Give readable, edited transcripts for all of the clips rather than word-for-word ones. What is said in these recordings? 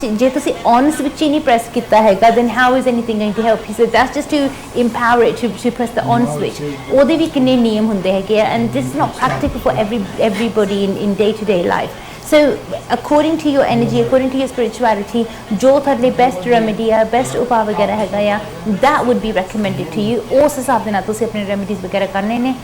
जे तुसी on switch ही नहीं press किया हैगा then how is anything going to help you? So that's just to empower it to press the on switch. ਉਹਦੇ ਵੀ ਕਿੰਨੇ ਨਿਯਮ ਹੁੰਦੇ ਹੈਗੇ ਆ and this is not practical for everybody in day to day life. So according to your energy, according to your spirituality, जो ਤੁਹਾਡੇ ਲਈ best remedy ਆ best ਉਪਾਅ ਵਗੈਰਾ ਹੈਗਾ ਆ that would be recommended to you. ਉਸ ਹਿਸਾਬ ਦੇ ਨਾਲ ਤੁਸੀਂ ਆਪਣੇ remedies ਵਗੈਰਾ ਕਰਨੇ ਨੇ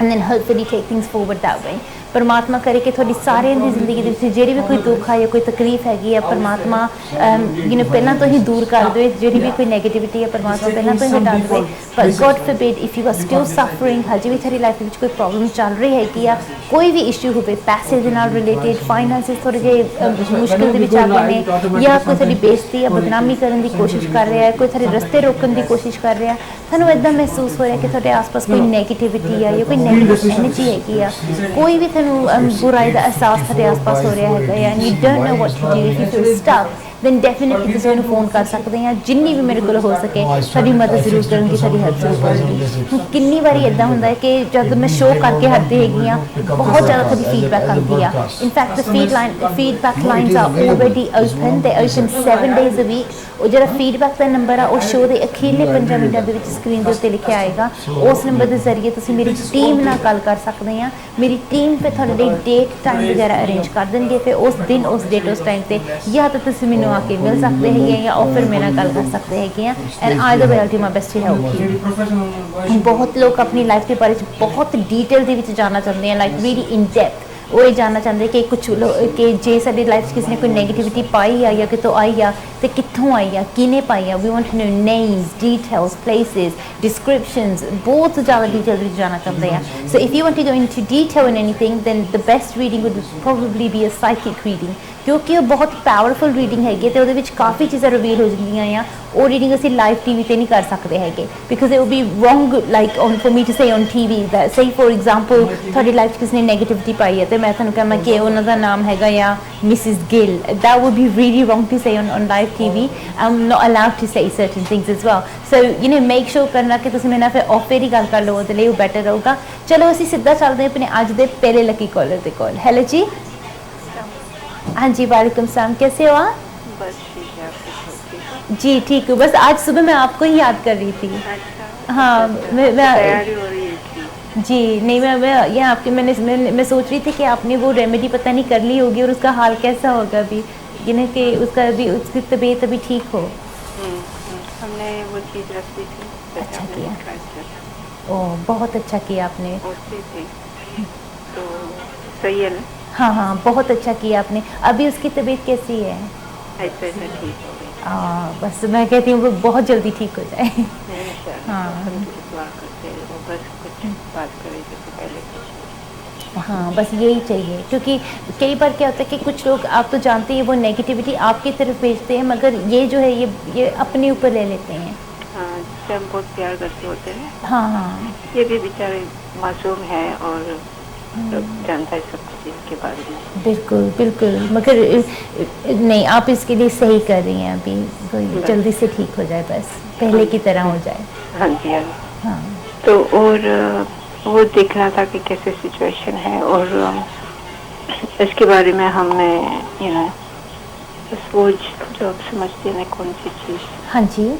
and then hopefully take things forward that way. परमात्मा करे कि थोड़ी सारे दी जिंदगी दे विच जेड़ी भी कोई दुख है या कोई तकलीफ हैगी है परमात्मा पहला तो ही दूर कर दे जेड़ी भी कोई नेगेटिविटी है परमात्मा पहला तो ही हटा दे but God forbid if you are still suffering हजे भी तेरी लाइफ विच कोई प्रॉब्लम चल रही है कि या कोई भी इशू होवे पैसे दे नाल रिलेटेड फाइनेंसेस थोड़े जे मुश्किल दे विच आ गए ने या कोई तेरी बेइज्जती या बदनामी करने की कोशिश कर रहा है कोई तेरे रस्ते रोकने की कोशिश कर रहा है थानू इदां महसूस हो रहा है कि तेरे आस-पास कोई नेगेटिविटी है या कोई नेगेटिव एनर्जी हैगी है कोई भी बुराई का एहसास तेरे आस-पास हो रहा है या you don't know what to do if you feel stuck then definitely तुसीं मैनूं फोन कर सकते हैं जिन्नी भी मेरे को हो सके साडी मदद जरूर करूँगी साडी हेल्प जरूर करूँगी किन्नी बारी इदां हुंदा है कि जब मैं शो करके हटती हैगी हाँ बहुत ज़्यादा थोड़ी फीडबैक आती है in fact the feedback lines are already open they open 7 days a week और जो फीडबैक का नंबर है वो शो के अखीरले 15 मिनटों के स्क्रीन के उत्ते लिखा आएगा उस नंबर के जरिए तुसीं मेरी टीम नाल गल कर सकते हैं मेरी टीम फिर थोड़े लिए डेट टाइम वगैरह अरेंज कर देंगे फिर उस दिन उस डेट उस टाइम पे या तो तुसीं मैनूं आके मिल सकते हैं या और फिर मेरे गल कर सकते हैं and either way I do my best to help you बहुत लोग अपनी लाइफ के बारे में बहुत डिटेल के जानना चाहते हैं लाइक रियली इन डेप्थ वो ये जानना चाहते कि कुछ लोग कि जे साडी लाइफ किसी ने कोई नेगेटिविटी पाई है या कितों आई है तो कित्थों आई है किने पाई है we want to know names details places descriptions बहुत ज़्यादा डिटेल जानना चाहते हैं so if you want to go into detail in anything then the best reading would probably be a psychic reading क्योंकि वो बहुत पावरफुल रीडिंग हैगी तो वो काफ़ी चीज़ां रिवील हो जांदियां आ वो रीडिंग असीं लाइव टीवी ते नहीं कर सकते हैगे because it will be wrong like on for me to say on TV say for example थोड़ी लाइफ किसी ने नेगेटिविटी पाई है तो मैं तुहानूं कहां कि उन्हां दा नाम हैगा या Mrs Gill that would be really wrong to say on live TV I am not allowed to say certain things as well so you know make sure करना कि तुसीं मेरे नाल फिर ऑफ एयर ही गल कर लो ਉਹਦੇ ਲਈ ਉਹ बेटर ਰਹੂਗਾ चलो असीं सीधा चलते हैं अपने अज दे पहले लकी कॉलर दे कोल हेलो जी हाँ जी वालेकुम सलाम कैसे हो आप बस ठीक है जी ठीक हूँ बस आज सुबह मैं आपको ही याद कर रही थी अच्छा हाँ मैं तैयारी हो रही है जी नहीं मैं ये आपके मैं सोच रही थी कि आपने वो रेमेडी पता नहीं कर ली होगी और उसका हाल कैसा होगा अभी ये ना कि उसका अभी उसकी तबीयत अभी ठीक हो हमने वो चीज़ रख दी थी अच्छा किया ओह बहुत अच्छा किया आपने तो सही है ना हाँ हाँ बहुत अच्छा किया आपने अभी उसकी तबीयत कैसी है ऐसे ठीक हो गई बस मैं कहती हूँ वो बहुत जल्दी ठीक हो जाए हाँ बस कुछ बात करेंगे तो पहले हाँ बस यही चाहिए क्योंकि कई बार क्या होता है कि कुछ लोग आप तो जानते हैं वो नेगेटिविटी आपकी तरफ भेजते हैं मगर ये जो है ये अपने ऊपर ले लेते हैं हाँ जब बहुत प्यार करते होते हैं हाँ हाँ ये भी बेचारे मासूम है और जानता है सब कुछ इसके बारे में बिल्कुल बिल्कुल मगर नहीं आप इसके लिए सही कर रही हैं अभी कोई जल्दी से ठीक हो जाए बस पहले की तरह हो जाए हाँ जी हाँ तो और वो देखना था कि कैसे सिचुएशन है और इसके बारे में हमने यू नो बस वो जो आप समझते हैं कौन सी चीज़ हाँ जी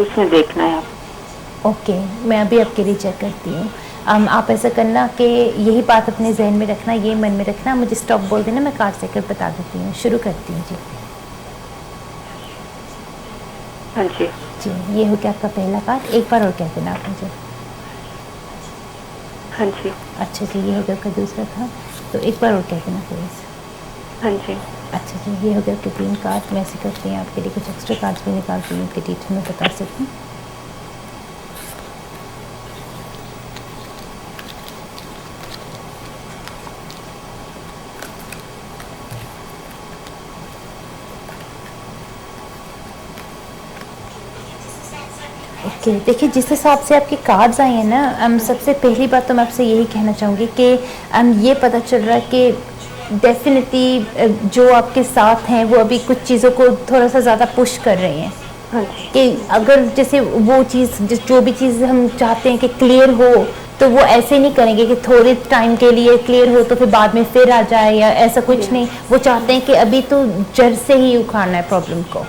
उसमें देखना है आप ओके मैं अभी आपके लिए चेक करती हूँ आप ऐसा करना कि यही बात अपने जहन में रखना ये मन में रखना मुझे स्टॉप बोल देना मैं कार्ड सेकर बता देती हूँ शुरू करती हूँ जी हाँ जी जी ये हो गया आपका पहला कार्ड एक बार और कह देना आप मुझे हाँ जी अच्छा जी ये हो गया आपका दूसरा था तो एक बार और कह देना प्लीज़ हाँ जी अच्छा जी ये हो गया आपके 3 कार्ड मैं ऐसे करती हूँ आपके लिए कुछ एक्स्ट्रा कार्ड्स भी निकालती हूँ उनके डिटेल में बता सकती हूँ ओके देखिए जिस हिसाब से आपके कार्ड्स आए हैं ना सबसे पहली बात तो मैं आपसे यही कहना चाहूँगी कि ये पता चल रहा है कि डेफिनेटली जो आपके साथ हैं वो अभी कुछ चीज़ों को थोड़ा सा ज़्यादा पुश कर रहे हैं कि अगर जैसे वो चीज़ जो भी चीज़ हम चाहते हैं कि क्लियर हो तो वो ऐसे नहीं करेंगे कि थोड़े टाइम के लिए क्लियर हो तो फिर बाद में फिर आ जाए, या ऐसा कुछ नहीं। वो चाहते हैं कि अभी तो जड़ से ही उखाड़ना है प्रॉब्लम को,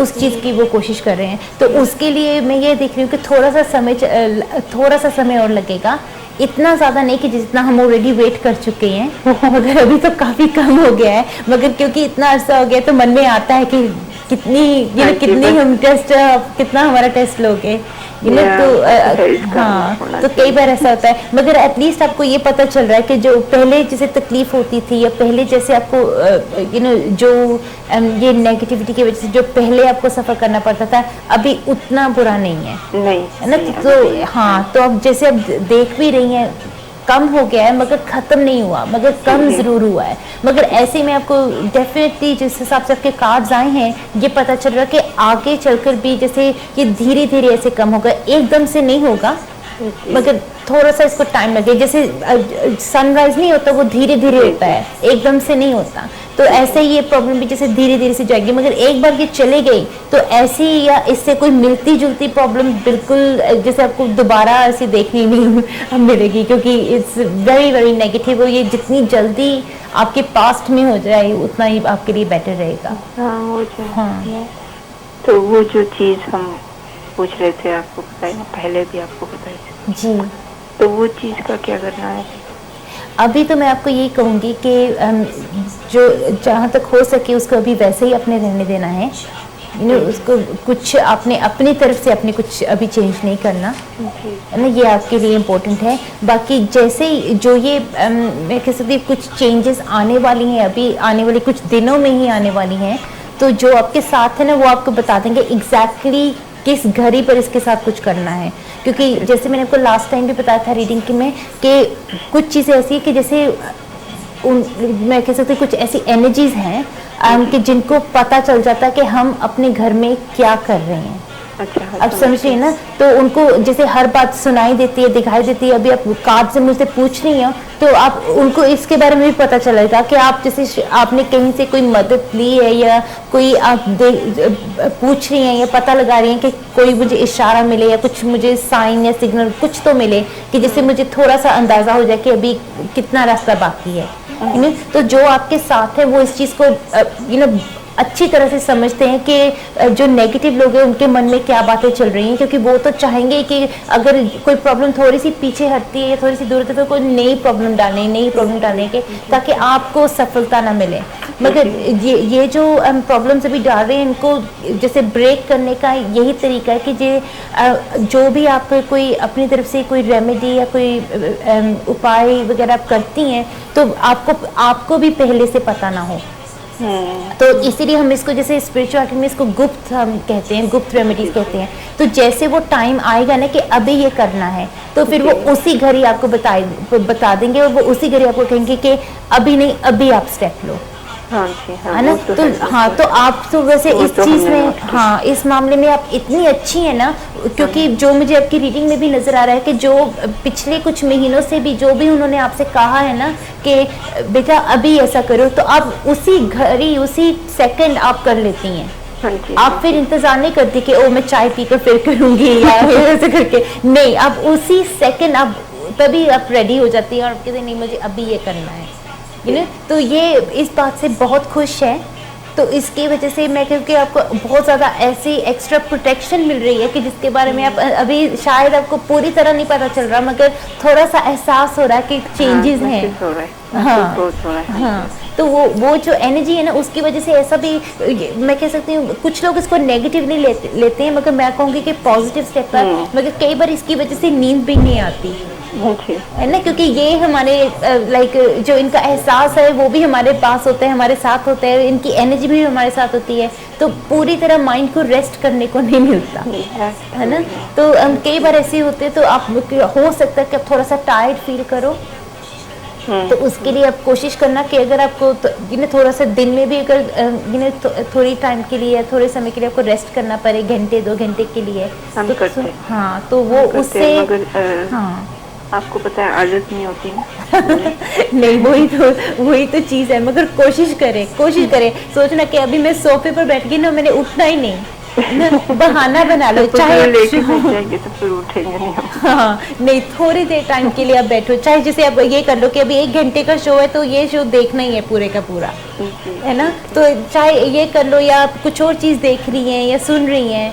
उस चीज़ की वो कोशिश कर रहे हैं। तो उसके लिए मैं ये देख रही हूँ कि थोड़ा सा समय और लगेगा, इतना ज़्यादा नहीं कि जितना हम ऑलरेडी वेट कर चुके हैं मगर अभी तो काफ़ी कम हो गया है, मगर क्योंकि इतना अरसा हो गया तो मन में आता है कि कितनी हम टेस्ट, कितना हमारा टेस्ट लोगे, तो हाँ, तो कई बार ऐसा होता है। मगर एटलीस्ट आपको ये पता चल रहा है कि जो पहले जैसे तकलीफ होती थी, या पहले जैसे आपको जो ये नेगेटिविटी की वजह से जो पहले आपको सफ़र करना पड़ता था, अभी उतना बुरा नहीं है ना। तो हाँ, तो अब जैसे अब देख भी रही हैं कम हो गया है, मगर ख़त्म नहीं हुआ, मगर कम ज़रूर हुआ है। मगर ऐसे में आपको डेफिनेटली जिस हिसाब से आपके कार्ड्स आए हैं, ये पता चल रहा है कि आगे चलकर भी जैसे ये धीरे धीरे ऐसे कम होगा, एकदम से नहीं होगा, मगर थोड़ा सा इसको टाइम लगे। जैसे सनराइज नहीं होता, वो धीरे धीरे होता है, एकदम से नहीं होता। तो ऐसे ही ये प्रॉब्लम भी जैसे धीरे धीरे से जाएगी, मगर एक बार ये चले गई तो ऐसी या इससे कोई मिलती जुलती प्रॉब्लम बिल्कुल जैसे आपको दोबारा ऐसी देखने नहीं मिलेगी, क्योंकि इट्स वेरी वेरी नेगेटिव। और ये जितनी जल्दी आपके पास्ट में हो जाए उतना ही आपके लिए बेटर रहेगा। हाँ, तो वो जो चीज़ हम पूछ रहे थे, आपको बताई ना, पहले भी आपको बताई थी जी, तो वो चीज़ का क्या करना है? अभी तो मैं आपको यही कहूँगी कि जो जहाँ तक हो सके उसको अभी वैसे ही अपने रहने देना है। उसको कुछ आपने अपनी तरफ से अपने कुछ अभी चेंज नहीं करना है ना, ये आपके लिए इम्पोर्टेंट है। बाकी जैसे जो ये मैं कह सकती हूँ कुछ चेंजेस आने वाली हैं, अभी आने वाली कुछ दिनों में ही आने वाली हैं, तो जो आपके साथ है ना वो आपको बता देंगे एग्जैक्टली किस घड़ी पर इसके साथ कुछ करना है। क्योंकि जैसे मैंने आपको लास्ट टाइम भी बताया था रीडिंग की में कि कुछ चीज़ें ऐसी है कि जैसे मैं कह सकती हूँ कुछ ऐसी एनर्जीज हैं कि जिनको पता चल जाता है कि हम अपने घर में क्या कर रहे हैं। अच्छा, अब समझिए ना, तो उनको जैसे हर बात सुनाई देती है, दिखाई देती है। अभी आप कार्ड से मुझसे पूछ रही हो तो आप उनको इसके बारे में भी पता चलेगा कि आप जैसे आपने कहीं से कोई मदद ली है, या कोई आप पूछ रही हैं या पता लगा रही हैं कि कोई मुझे इशारा मिले या कुछ मुझे साइन या सिग्नल कुछ तो मिले कि जिससे मुझे थोड़ा सा अंदाज़ा हो जाए कि अभी कितना रास्ता बाकी है। तो जो आपके साथ है वो इस चीज़ को अच्छी तरह से समझते हैं कि जो नेगेटिव लोग हैं उनके मन में क्या बातें चल रही हैं, क्योंकि वो तो चाहेंगे कि अगर कोई प्रॉब्लम थोड़ी सी पीछे हटती है या थोड़ी सी दूर होती है तो कोई नई प्रॉब्लम डालने के ताकि आपको सफलता ना मिले। मगर ये जो प्रॉब्लम्स अभी डाल रहे हैं इनको जैसे ब्रेक करने का यही तरीका है कि जो भी आप कोई अपनी तरफ से कोई रेमेडी या कोई उपाय वगैरह आप करती हैं तो आपको भी पहले से पता ना हो। तो इसीलिए हम इसको जैसे स्पिरिचुअलिटी में इसको गुप्त हम कहते हैं, गुप्त रेमेडीज कहते हैं। तो जैसे वो टाइम आएगा ना कि अभी ये करना है तो फिर वो उसी घड़ी आपको बता देंगे और वो उसी घड़ी आपको कहेंगे कि अभी नहीं, अभी आप स्टेप लो। हाँ जी, हाँ, है ना। तो हाँ, तो आप तो वैसे इस चीज़ में हाँ इस मामले में आप इतनी अच्छी है ना, क्योंकि जो मुझे आपकी रीडिंग में भी नज़र आ रहा है कि जो पिछले कुछ महीनों से भी जो भी उन्होंने आपसे कहा है ना कि बेटा अभी ऐसा करो, तो आप उसी घड़ी उसी सेकंड आप कर लेती हैं। आप फिर इंतजार नहीं करती कि ओ मैं चाय पीकर फिर करूँगी या ऐसे करके, नहीं, आप उसी सेकंड आप तभी आप रेडी हो जाती हैं और आप कहते नहीं मुझे अभी ये करना है। तो ये इस बात से बहुत खुश है। तो इसकी वजह से मैं क्योंकि आपको बहुत ज़्यादा ऐसी एक्स्ट्रा प्रोटेक्शन मिल रही है कि जिसके बारे में आप अभी शायद आपको पूरी तरह नहीं पता चल रहा, मगर थोड़ा सा एहसास हो रहा है कि चेंजेस हैं। हाँ, तो वो जो एनर्जी है ना उसकी वजह से ऐसा भी मैं कह सकती हूँ कुछ लोग इसको नेगेटिव नहीं लेते हैं, मगर मैं कहूँगी कि पॉजिटिव स्टेप है। मगर कई बार इसकी वजह से नींद भी नहीं आती है ना, क्योंकि ये हमारे लाइक जो इनका एहसास है वो भी हमारे पास होता है, हमारे साथ होता है, इनकी एनर्जी भी हमारे साथ होती है, तो पूरी तरह माइंड को रेस्ट करने को नहीं मिलता है ना। तो कई बार ऐसे होते हैं तो आप हो सकता है कि आप थोड़ा सा टायर्ड फील करो, तो उसके लिए आप कोशिश करना कि अगर आपको थोड़ा सा दिन में भी अगर थोड़ी टाइम के लिए थोड़े समय के लिए आपको रेस्ट करना पड़े, घंटे 2 घंटे के लिए तो हाँ, तो वो उससे हाँ आपको पता है आदत नहीं होती ना। नहीं, वही तो चीज़ है, मगर कोशिश करें सोचना कि अभी मैं सोफे पर बैठ गई ना, मैंने उठना ही नहीं, बहाना बना लो, तो चाहे लेके बैठ जाएंगे तो फिर उठेंगे नहीं हम। हाँ नहीं, थोड़ी देर टाइम के लिए आप बैठो, चाहे जैसे आप ये कर लो कि अभी 1 घंटे का शो है तो ये शो देखना ही है पूरे का पूरा, है ना, तो चाहे ये कर लो या आप कुछ और चीज़ देख रही हैं या सुन रही हैं,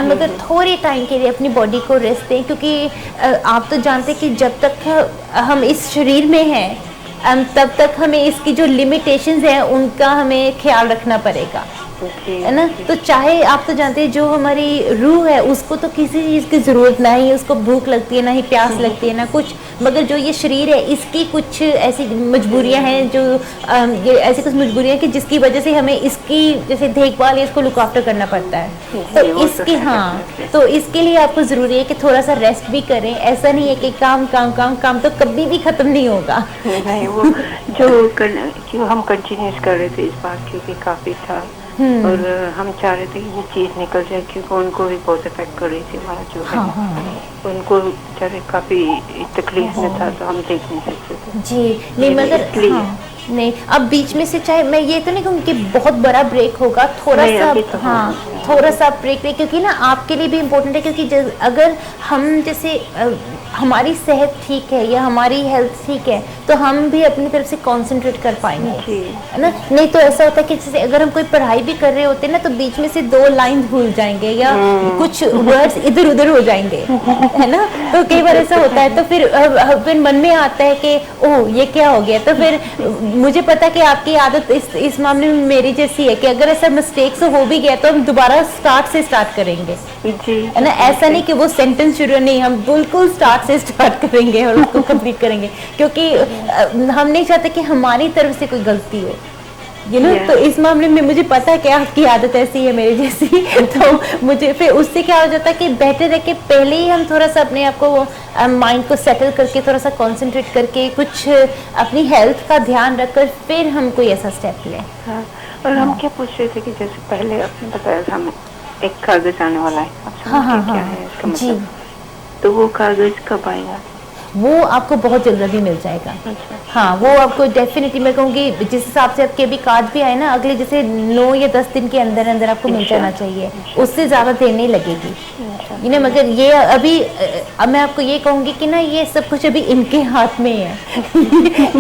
मगर थोड़े टाइम के लिए अपनी बॉडी को रेस्ट दें, क्योंकि आप तो जानते हैं कि जब तक हम इस शरीर में हैं तब तक हमें इसकी जो लिमिटेशंस हैं उनका हमें ख्याल रखना पड़ेगा, है ना। तो चाहे आप तो जानते हैं जो हमारी रूह है उसको तो किसी चीज़ की ज़रूरत ना ही, उसको भूख लगती है ना ही प्यास लगती है ना कुछ, मगर जो ये शरीर है इसकी कुछ ऐसी मजबूरियां हैं जो ये ऐसी कुछ मजबूरियां कि जिसकी वजह से हमें इसकी जैसे देखभाल या इसको लुक आफ्टर करना पड़ता है। तो इसके तो इसके लिए आपको ज़रूरी है कि थोड़ा सा रेस्ट भी करें। ऐसा नहीं है कि काम काम काम काम तो कभी भी ख़त्म नहीं होगा। नहीं, वो जो हम कंटिन्यूस कर रहे थे इस बार, क्योंकि काफ़ी था और हम चाह रहे थे कि ये चीज़ निकल जाए, क्योंकि उनको भी बहुत इफेक्ट कर रही थी हमारा जो है। उनको बेचारे काफ़ी तकलीफ में था तो हम देख नहीं सकते थे जी। नहीं मगर नहीं, अब बीच में से चाहे मैं ये तो नहीं कहूँगी कि बहुत बड़ा ब्रेक होगा, थोड़ा सा तो थोड़ा सा ब्रेक ले, क्योंकि ना आपके लिए भी इम्पोर्टेंट है, क्योंकि अगर हम जैसे हमारी सेहत ठीक है या हमारी हेल्थ ठीक है तो हम भी अपनी तरफ से कंसंट्रेट कर पाएंगे, है ना। नहीं तो ऐसा होता है कि जैसे अगर हम कोई पढ़ाई भी कर रहे होते हैं ना तो बीच में से 2 लाइन भूल जाएंगे या कुछ वर्ड्स इधर उधर हो जाएंगे, है ना। तो कई बार ऐसा होता है, तो फिर मन में आता है कि ओह ये क्या हो गया। तो फिर मुझे पता कि आपकी आदत इस मामले में मेरी जैसी है कि अगर ऐसा मिस्टेक्स हो भी गया तो हम दोबारा स्टार्ट करेंगे, है ना। ऐसा नहीं कि वो सेंटेंस शुरू नहीं, हम बिल्कुल स्टार्ट से स्टार्ट करेंगे और उसको कंप्लीट करेंगे, क्योंकि हम नहीं चाहते कि हमारी तरफ से कोई गलती हो, तो इस मामले में मुझे पता है कि आपकी आदत ऐसी है मेरी जैसी। तो मुझे फिर उससे क्या हो जाता है कि बेटर है कि पहले ही हम थोड़ा सा अपने आप को माइंड को सेटल करके थोड़ा सा कंसंट्रेट करके कुछ अपनी हेल्थ का ध्यान रखकर फिर हम कोई ऐसा स्टेप लें। हाँ, और हम क्या पूछ रहे थे कि जैसे पहले आपने बताया था हमें एक कागज आने वाला है, क्या है इसका मतलब? तो वो कागज कब आएगा? वो आपको बहुत जल्दी मिल जाएगा। हाँ, वो आपको डेफिनेटली मैं कहूँगी जिस हिसाब से आपके अभी कार्ड भी आए ना, अगले जैसे 9 या 10 दिन के अंदर अंदर आपको मिल जाना चाहिए, उससे ज़्यादा देर नहीं लगेगी। मगर ये अभी अब मैं आपको ये कहूँगी कि ना ये सब कुछ अभी इनके हाथ में है।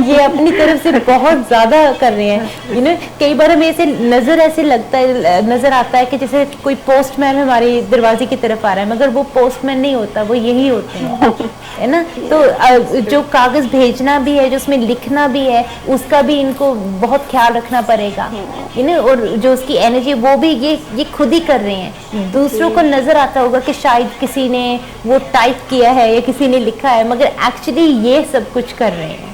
ये अपनी तरफ से बहुत ज़्यादा कर रहे हैं। कई बार हमें ऐसे नज़र आता है कि जैसे कोई पोस्टमैन हमारे दरवाजे की तरफ आ रहा है, मगर वो पोस्टमैन नहीं होता, वो यही होते हैं, है ना। तो जो कागज भेजना भी है, जो उसमें लिखना भी है, उसका भी इनको बहुत ख्याल रखना पड़ेगा, और जो उसकी एनर्जी वो भी ये खुद ही कर रहे हैं। दूसरों को नजर आता होगा कि शायद किसी ने वो टाइप किया है या किसी ने लिखा है, मगर एक्चुअली ये सब कुछ कर रहे हैं।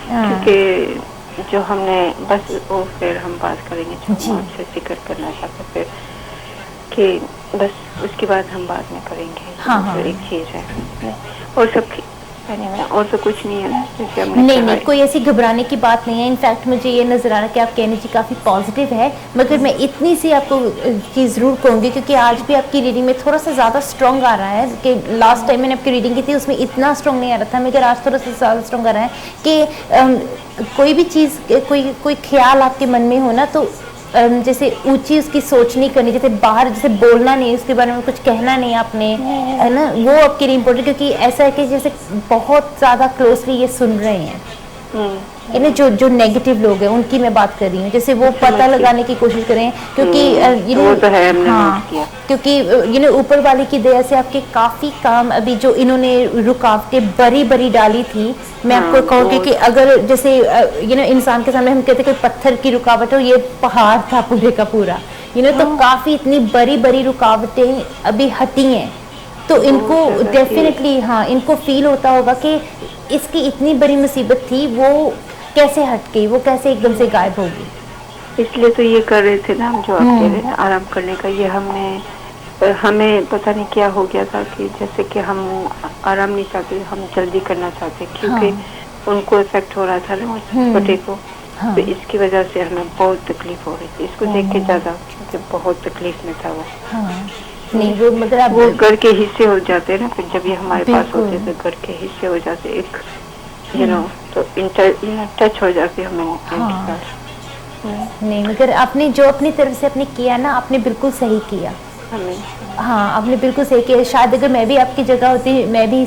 क्योंकि जो हमने बस वो फिर हम बात करेंगे जो आपसे जिक्र करना चाहते फिर कि बस उसके बाद हम बाद में करेंगे। हाँ। एक चीज़ है और सब और तो कुछ नहीं है ना, जैसे हमने नहीं कोई ऐसी घबराने की बात नहीं है। इनफैक्ट मुझे ये नज़र आ रहा है कि आपकी एनर्जी काफ़ी पॉजिटिव है, मगर मैं इतनी सी आपको चीज़ ज़रूर कहूँगी, क्योंकि आज भी आपकी रीडिंग में थोड़ा सा ज़्यादा स्ट्रॉन्ग आ रहा है कि लास्ट टाइम मैंने आपकी रीडिंग की थी उसमें इतना स्ट्रॉन्ग नहीं आ रहा था, मगर आज थोड़ा सा ज़्यादा स्ट्रॉन्ग आ रहा है कि कोई भी चीज़ कोई ख्याल आपके मन में हो ना, तो जैसे ऊंची उसकी सोच नहीं करनी, जैसे बाहर जैसे बोलना नहीं, उसके बारे में कुछ कहना नहीं आपने, है ना। वो आपके लिए इम्पोर्टेंट, क्योंकि ऐसा है कि जैसे बहुत ज़्यादा क्लोजली ये सुन रहे हैं, जो नेगेटिव लोग हैं उनकी मैं बात कर रही हूँ, जैसे वो पता लगाने की कोशिश करें, क्योंकि क्योंकि ऊपर वाले की दया से आपके काफ़ी काम अभी जो इन्होंने रुकावटें बड़ी डाली थी, मैं आपको कहूँगी कि अगर जैसे इंसान के सामने हम कहते कि पत्थर की रुकावट हो, ये पहाड़ था पूरे का पूरा, तो काफ़ी इतनी बड़ी रुकावटें अभी हटी हैं। तो इनको डेफिनेटली इनको फील होता होगा कि इसकी इतनी बड़ी मुसीबत थी, वो कैसे हट गई, वो कैसे एकदम से गायब होगी। इसलिए तो ये कर रहे थे ना हम, जो आप कह रहे हैं आराम करने का, ये हमें पता नहीं क्या हो गया था कि जैसे कि हम आराम नहीं चाहते, हम जल्दी करना चाहते, क्योंकि उनको इफेक्ट हो रहा था ना उस बटे को। तो इसकी वजह से हमें बहुत तकलीफ हो रही थी, इसको देख के ज्यादा, क्योंकि बहुत तकलीफ में था वो। नहीं वो मतलब वो घर के हिस्से हो जाते हैं ना, फिर जब ये हमारे पास होते हैं तो घर के हिस्से हो जाते, एक तो टच हो जाती हमें। नहीं मगर आपने जो अपनी तरफ से आपने किया ना, आपने बिल्कुल सही किया, हाँ, आपने बिल्कुल सही किया। शायद अगर मैं भी आपकी जगह होती मैं भी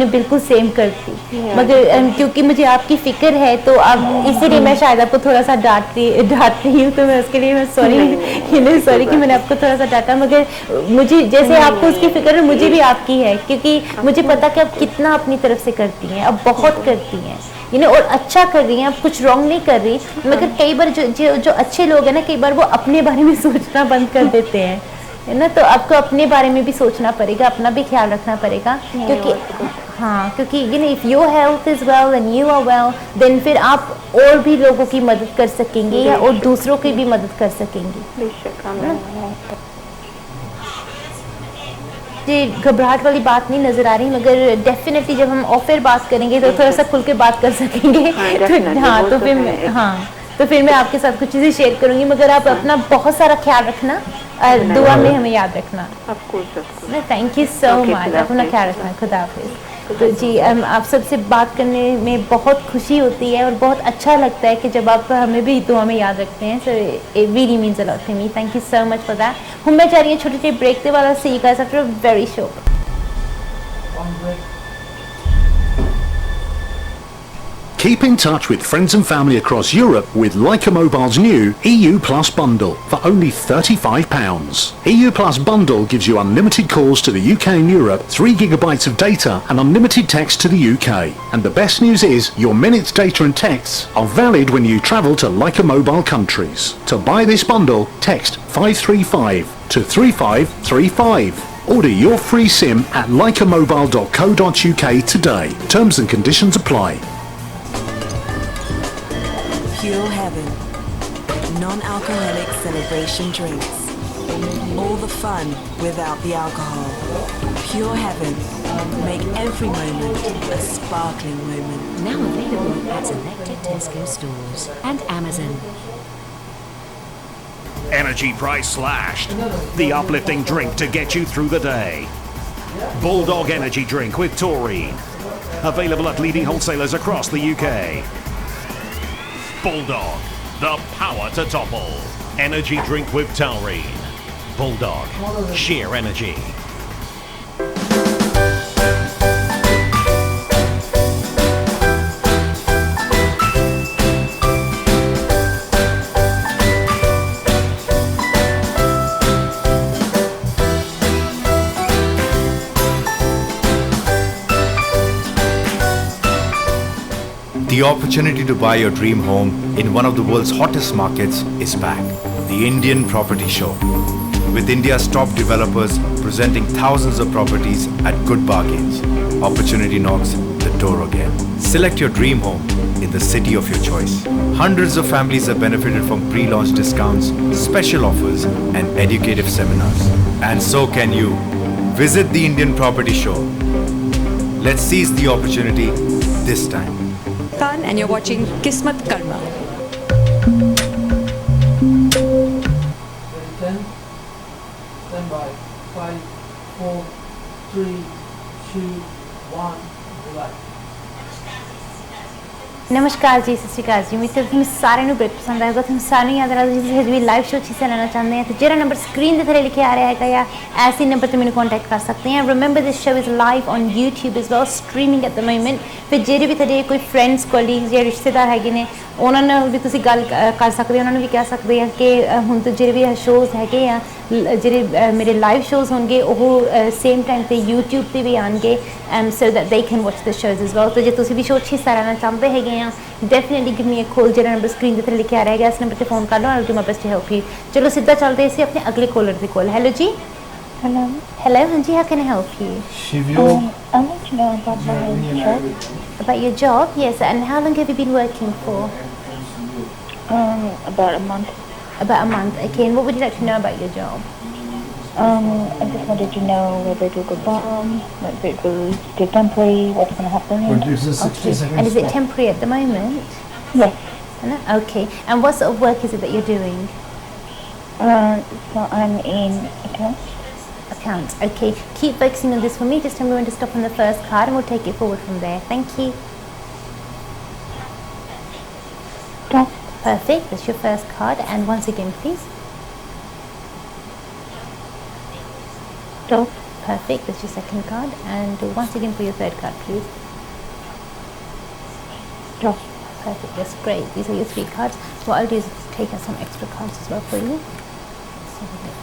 बिल्कुल सेम करती, मगर क्योंकि मुझे आपकी फिक्र है तो अब इसीलिए मैं शायद आपको थोड़ा सा डांट रही हूँ, तो मैं उसके लिए मैं सॉरी कि मैंने आपको थोड़ा सा डांटा, मगर मुझे जैसे आपको उसकी फिक्र है मुझे भी आपकी है, क्योंकि मुझे पता कि आप कितना अपनी तरफ से करती हैं, आप बहुत करती हैं और अच्छा कर रही हैं, आप कुछ रॉन्ग नहीं कर रही, मगर कई बार जो अच्छे लोग हैं ना, कई बार वो अपने बारे में सोचना बंद कर देते हैं, है ना। तो आपको अपने बारे में भी सोचना पड़ेगा, अपना भी ख्याल रखना पड़ेगा, क्योंकि if your health is well and you are well, then फिर आप और भी लोगों की मदद कर सकेंगे या और दूसरों की भी मदद कर सकेंगे। जी, घबराहट वाली बात नहीं नजर आ रही, मगर डेफिनेटली जब हम ऑफ एयर बात करेंगे तो थोड़ा सा खुल के बात कर सकेंगे। तो फिर मैं आपके साथ कुछ चीज़ें शेयर करूंगी, मगर आप अपना बहुत सारा ख्याल रखना और दुआ में हमें याद रखना। थैंक यू सो मच, अपना ख्याल रखना, खुदा हाफिज़। तो जी, आप सबसे बात करने में बहुत खुशी होती है और बहुत अच्छा लगता है कि जब आप हमें भी दुआ में याद रखते हैं, so it really means a lot to me. Thank you so much for that. हम मैं चाह रही हूँ छोटे छोटे ब्रेक के बाद, see you guys after a very short. Keep in touch with friends and family across Europe with Leica Mobile's new EU Plus bundle for only £35. EU Plus bundle gives you unlimited calls to the UK and Europe, 3 gigabytes of data and unlimited text to the UK. And the best news is your minutes, data and texts are valid when you travel to Leica Mobile countries. To buy this bundle, text 535 to 3535. Order your free SIM at leicamobile.co.uk today. Terms and conditions apply. Pure Heaven. Non-alcoholic celebration drinks. All the fun without the alcohol. Pure Heaven. Make every moment a sparkling moment. Now available at selected Tesco stores and Amazon. Energy price slashed. The uplifting drink to get you through the day. Bulldog Energy Drink with taurine. Available at leading wholesalers across the UK. Bulldog, the power to topple. Energy drink with taurine. Bulldog, sheer energy. The opportunity to buy your dream home in one of the world's hottest markets is back. The Indian Property Show. With India's top developers presenting thousands of properties at good bargains. Opportunity knocks the door again. Select your dream home in the city of your choice. Hundreds of families have benefited from pre-launch discounts, special offers and educative seminars. And so can you. Visit the Indian Property Show. Let's seize the opportunity this time. And you're watching Kismat Karma. 10 by 5, 4, 3, 2, 1, relax. नमस्कार जी, सत श्री अकाल जी। उम्मीद करती हूँ सारे ਨੂੰ break पसंद आएगा। तुम सारे याद रखो जिस भी लाइव शो अच्छी से लेना चाहते हैं तो ਜਿਹੜਾ नंबर स्क्रीन ਦੇ ਥੱਲੇ ਲਿਖਿਆ ਆ ਰਿਹਾ ਹੈਗਾ ਜਾਂ ਐਸੇ ਨੰਬਰ ਤੇ ਮੈਨੂੰ ਕੰਟੈਕਟ ਕਰ ਸਕਦੇ हैं। Remember this show is live on YouTube is well streaming at the moment. फिर ਜਿਹੜੇ ਵੀ ਤੁਹਾਡੇ ਕੋਈ फ्रेंड्स ਕੋਲੀਗਸ ਜਾਂ ਰਿਸ਼ਤੇਦਾਰ ਹੈਗੇ ਨੇ ਉਹਨਾਂ ਨਾਲ ਵੀ ਤੁਸੀਂ ਗੱਲ ਕਰ ਸਕਦੇ ਹੋ, ਉਹਨਾਂ ਨੂੰ ਵੀ ਕਹਿ ਸਕਦੇ ਆ ਕਿ ਹੁਣ ਤੋਂ ਜਿਹੜੇ ਵੀ ਸ਼ੋਜ਼ ਹੈਗੇ ਆ, ਜਿਹੜੇ ਮੇਰੇ ਲਾਈਵ ਸ਼ੋਜ਼ ਹੋਣਗੇ ਉਹ ਸੇਮ ਟਾਈਮ ਤੇ YouTube ਤੇ ਵੀ ਆਣਗੇ, so that they can watch the shows as well। तो ਜੇ ਤੁਸੀਂ ਵੀ ਸ਼ੋ 'ਚ ਹਿੱਸਾ ਲੈਣਾ ਚਾਹੁੰਦੇ ਹੈਗੇ ਆ, definitely give me a call. ਜਿਹੜਾ ਨੰਬਰ ਸਕਰੀਨ ਦੇ ਥੱਲੇ ਲਿਖਿਆ रहेगा इस नंबर ਤੇ ਫੋਨ ਕਰ ਲਓ। I will do my best to help you. चलो सीधा चलते हैं अपने अगले कॉलर ਦੇ ਕੋਲ। हेलो जी। हेलो हाँ जी, how can I help you? I want to know about my job. About your job? Yes, and how long have you been working for? About a month. About a month, okay. And what would you like to know about your job? I just wanted to know whether it will go down, whether it will stay temporary, what's going to happen. Okay. And is it temporary at the moment? Yes. Okay. And what sort of work is it that you're doing? So I'm in accounts. Accounts. Okay. Keep focusing on this for me. Just tell me when to stop on the first card and we'll take it forward from there. Thank you. Stop. Perfect. That's your first card. And once again, please. Top. Perfect, that's your second card. And once again for your third card, please. Top. Perfect, that's great. These are your 3 cards. What I'll do is take out some extra cards as well for you. Let's have a look.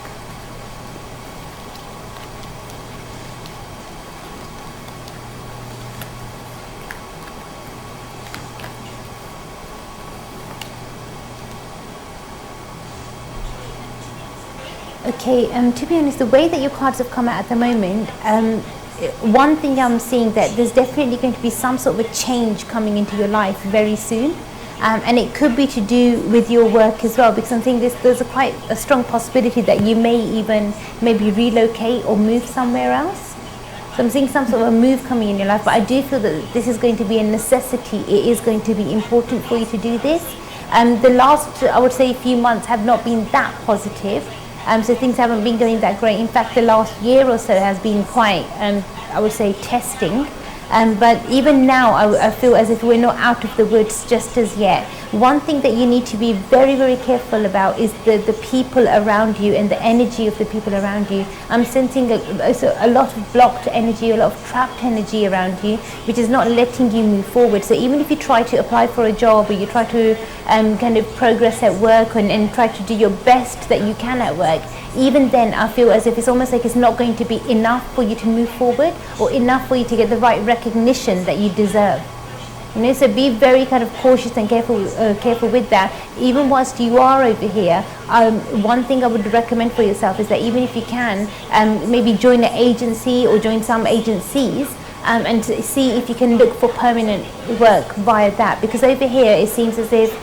Okay, to be honest, the way that your cards have come out at the moment, one thing I'm seeing that there's definitely going to be some sort of a change coming into your life very soon, and it could be to do with your work as well, because I'm thinking there's quite a strong possibility that you may even maybe relocate or move somewhere else. So I'm seeing some sort of a move coming in your life, but I do feel that this is going to be a necessity. It is going to be important for you to do this. The last, I would say, few months have not been that positive. So things haven't been going that great. In fact, the last year or so has been quite, I would say, testing. But even now, I feel as if we're not out of the woods just as yet. One thing that you need to be very, very careful about is the people around you and the energy of the people around you. I'm sensing a lot of blocked energy, a lot of trapped energy around you, which is not letting you move forward. So even if you try to apply for a job, or you try to kind of progress at work and try to do your best that you can at work, even then I feel as if it's almost like it's not going to be enough for you to move forward, or enough for you to get the right recognition that you deserve. You know, so be very kind of cautious and careful with that. Even whilst you are over here, one thing I would recommend for yourself is that even if you can, maybe join an agency or join some agencies, and see if you can look for permanent work via that, because over here it seems as if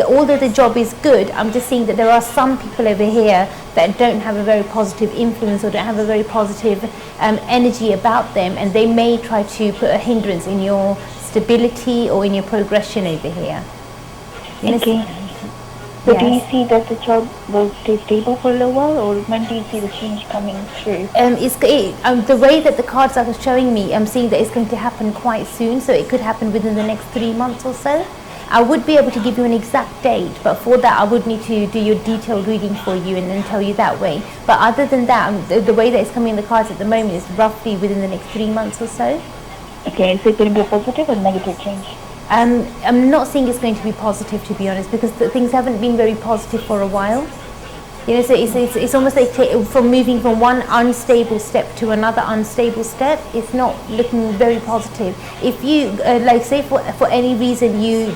although the job is good, I'm just seeing that there are some people over here that don't have a very positive influence, or don't have a very positive energy about them, and they may try to put a hindrance in your stability or in your progression over here. Okay. So do you see that the job will stay stable for a little while, or when do you see the change coming through? The way that the cards are showing me, I'm seeing that it's going to happen quite soon, so it could happen within the next 3 months or so. I would be able to give you an exact date, but for that I would need to do your detailed reading for you and then tell you that way. But other than that, the way that it's coming in the cards at the moment is roughly within the next 3 months or so. Okay, is it going to be a positive or negative change? I'm not saying it's going to be positive, to be honest, because things haven't been very positive for a while. You know, so it's almost like from moving from one unstable step to another unstable step. It's not looking very positive. If you like, say for any reason you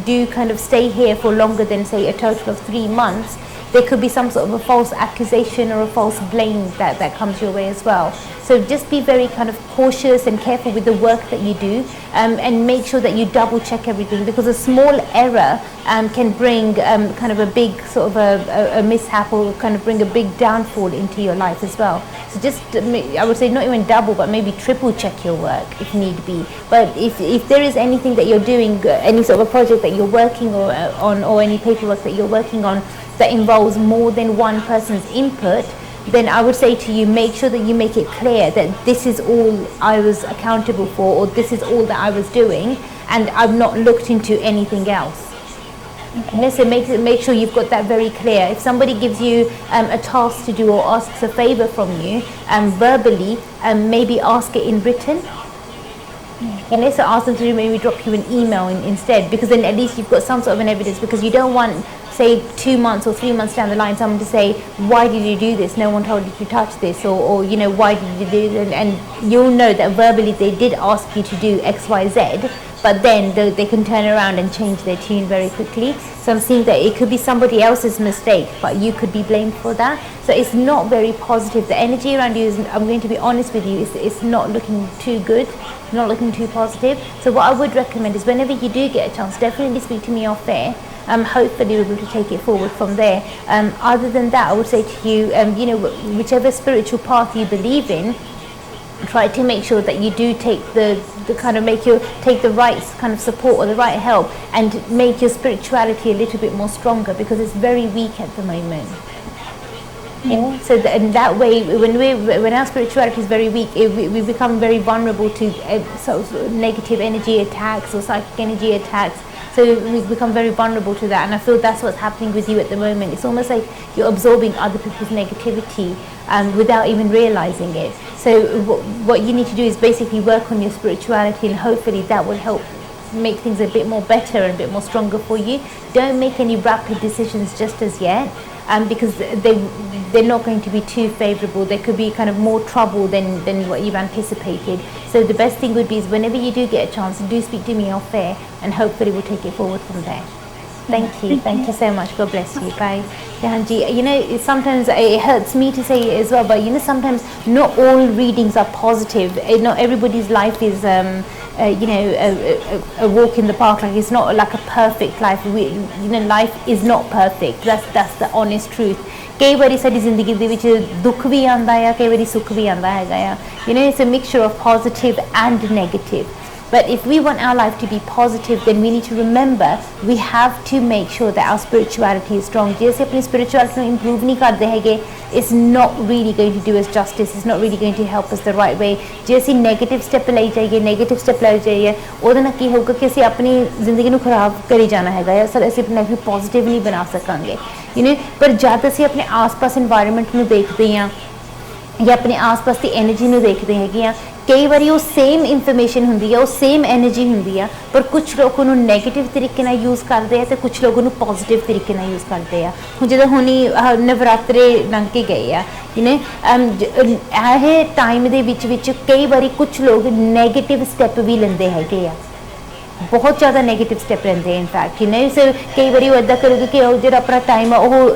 do kind of stay here for longer than, say, a total of 3 months, there could be some sort of a false accusation or a false blame that comes your way as well. So just be very kind of cautious and careful with the work that you do, and make sure that you double check everything, because a small error can bring kind of a big sort of a mishap, or kind of bring a big downfall into your life as well. So just, I would say, not even double, but maybe triple check your work if need be. But if there is anything that you're doing, any sort of a project that you're working on, or any paperwork that you're working on that involves more than one person's input, then I would say to you, make sure that you make it clear that this is all I was accountable for, or this is all that I was doing, and I've not looked into anything else. Okay. So make sure you've got that very clear. If somebody gives you a task to do, or asks a favor from you verbally, maybe ask it in written. You know, so ask them to maybe drop you an email instead, because then at least you've got some sort of an evidence, because you don't want, say, 2 months or 3 months down the line, someone to say, why did you do this? No one told you to touch this, or you know, why did you do this? And you'll know that verbally they did ask you to do X, Y, Z, but then they can turn around and change their tune very quickly. So I'm seeing that it could be somebody else's mistake, but you could be blamed for that. So it's not very positive. The energy around you is, I'm going to be honest with you, it's not looking too good, not looking too positive. So what I would recommend is, whenever you do get a chance, definitely speak to me off air. Hopefully we'll be able to take it forward from there. Other than that, I would say to you, you know, whichever spiritual path you believe in, try to make sure that you do take the kind of take the right kind of support or the right help, and make your spirituality a little bit more stronger, because it's very weak at the moment. Yeah. So in that way, when our spirituality is very weak, we become very vulnerable to sort of negative energy attacks or psychic energy attacks. So we become very vulnerable to that, and I feel that's what's happening with you at the moment. It's almost like you're absorbing other people's negativity without even realizing it. So what you need to do is basically work on your spirituality, and hopefully that will help make things a bit more better and a bit more stronger for you. Don't make any rapid decisions just as yet, because they're not going to be too favorable. There could be kind of more trouble than what you've anticipated. So the best thing would be is whenever you do get a chance, do speak to me off air, and hopefully we'll take it forward from there. Thank you so much. God bless you. Bye. Jahanji, you know, sometimes it hurts me to say it as well, but you know, sometimes not all readings are positive. Not everybody's life is you know, a walk in the park. Like, it's not like a perfect life. You know, life is not perfect. That's the honest truth. कई बारी साडी ज़िंदगी दे विच दुख भी आंदा है, कई बारी सुख भी आंदा है. You know, it's a mixture of positive and negative. But if we want our life to be positive, then we need to remember we have to make sure that our spirituality is strong. जैसे अपनी spirituality को improve नहीं करते हैगे, it's not really going to do us justice. It's not really going to help us the right way. जैसे negative step ले जाइए, negative step ले जाइए, ओदे ना की होगा कि ऐसे अपनी ज़िंदगी को खराब करी जाना हैगा, या सर ऐसे अपने को positive नहीं बना सकेंगे. You know, पर ज़्यादा से अपने आसपास environment में देखते हैं या अपने आसपास की एनर्जी में देखते हैं कि कई बार वो सेम इंफॉर्मेशन होंगी है, वो सेम एनर्जी होंगी है, पर कुछ लोग उन्होंने नेगेटिव तरीके ना यूज़ करते हैं तो कुछ लोग उन्होंने पॉजिटिव तरीके ना यूज़ करते हैं. हूँ जो हुणी नवरात्रे लंघ के गए हैं, यह टाइम दे विच कई बार कुछ लोग नेगेटिव स्टैप भी लेंदे हैगे आ, बहुत ज़्यादा नेगेटिव स्टैप लेंदे हैं. इनफैक्ट यू नो, सो कई बार वो इदा करोगे कि जो अपना टाइम है वो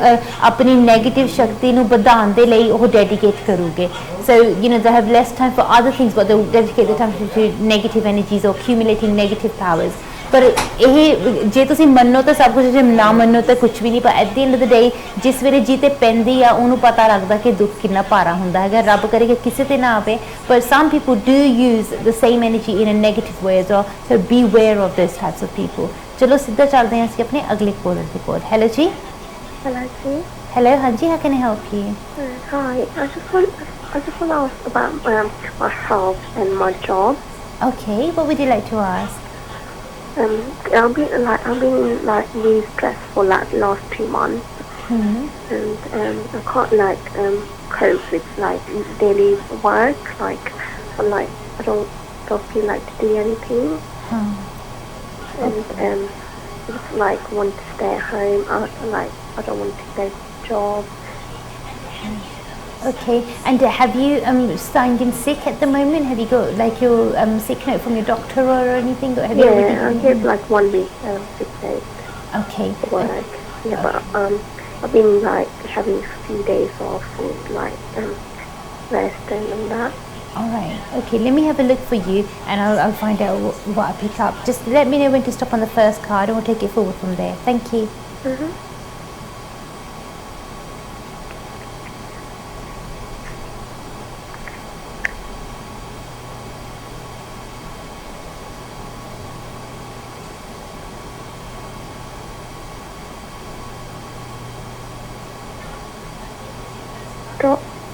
अपनी नेगेटिव शक्ति को बढ़ाने दे लई वो डेडिकेट करोगे. So you know, they have less time for other things, but they will dedicate the time to negative energies or accumulating negative powers. पर ये जे तुसी मन्नो तो सब कुछ, जे ना मन्नो तो कुछ भी नहीं. पर at the end of the day जिस वेले जीते पैंदी आ उन्होंने पता लगता कि दुख कितना भारा हुंदा है. रब करे कि किसी ते ना आवे, पर some people do use the same energy in a negative way as well. So beware of those types of people. चलो सीधा चलते हैं अपने अगले कॉलर की कोल. हेलो जी. हेलो जी. हेलो, हाँ जी, how can I help you? Hi, I just want to ask about my health and my job. Okay, what would you like to ask? I've been really stressed for like the last 2 months, and I can't cope with like daily work. I don't feel like to do anything, and just like want to stay at home. I don't want to go to job. Okay, and have you signed in sick at the moment? Have you got like your sick note from your doctor or anything? Have you I get like 1 week sick note. Okay. Work. Yeah, but I've been like having a few days off and like rest and that. All right. Okay, let me have a look for you, and I'll find out what I pick up. Just let me know when to stop on the first card, and we'll take it forward from there. Thank you.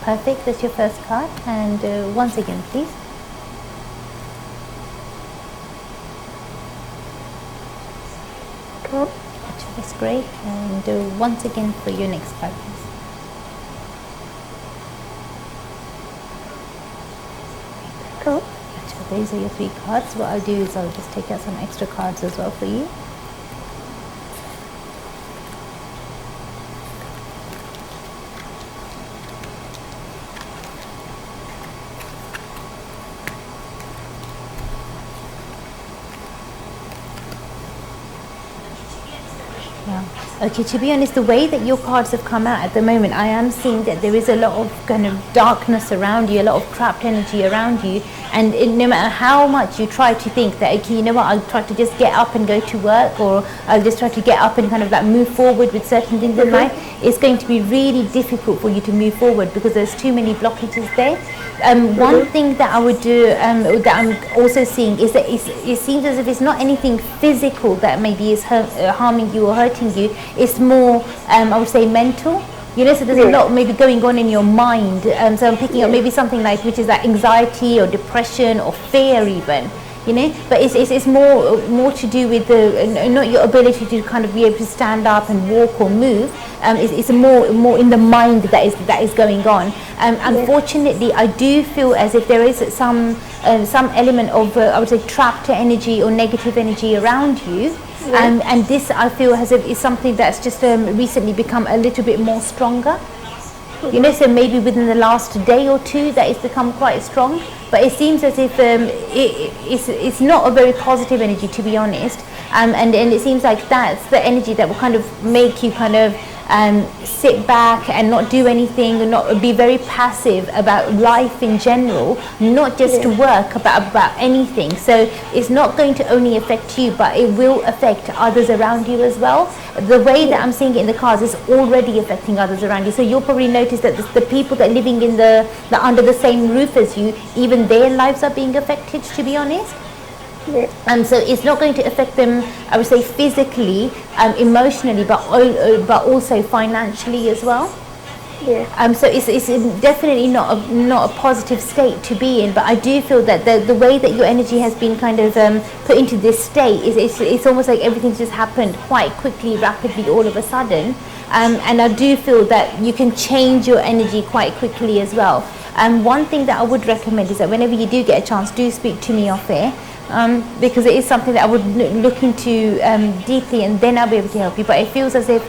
Perfect, that's your first card, and once again please. That's great, and once again for your next card please. These are your 3 cards. What I'll do is I'll just take out some extra cards as well for you. Okay, to be honest, the way that your cards have come out at the moment, I am seeing that there is a lot of kind of darkness around you, a lot of trapped energy around you, and no matter how much you try to think that, okay, you know what, I'll try to just get up and go to work, or I'll just try to get up and kind of like move forward with certain things in life, it's going to be really difficult for you to move forward because there's too many blockages there. One thing that I would do, that I'm also seeing, is that it seems as if it's not anything physical that maybe is harming you or hurting you. It's more, I would say, mental. You know, so there's a lot maybe going on in your mind. So I'm picking up maybe something like, which is like anxiety or depression or fear even. you know. But it's more to do with not your ability to kind of be able to stand up and walk or move. It's more in the mind that is going on. Unfortunately, I do feel as if there is some element of I would say trapped energy or negative energy around you. And this I feel as if is something that's just recently become a little bit more stronger. You know, so maybe within the last day or two that it's become quite strong. But it seems as if it's not a very positive energy, to be honest. And it seems like that's the energy that will kind of make you kind of sit back and not do anything, and not be very passive about life in general, not just to work, about anything. So it's not going to only affect you, but it will affect others around you as well. The way that I'm seeing it in the cards is already affecting others around you. So you'll probably notice that the people that are living in the under the same roof as you, even their lives are being affected, to be honest. So it's not going to affect them, I would say, physically, emotionally, but also financially as well. So it's definitely not a positive state to be in. But I do feel that the way that your energy has been kind of put into this state it's almost like everything's just happened quite quickly, rapidly, all of a sudden. And I do feel that you can change your energy quite quickly as well. One thing that I would recommend is that whenever you do get a chance, do speak to me off air. Because it is something that I would look into deeply, and then I'll be able to help you. But it feels as if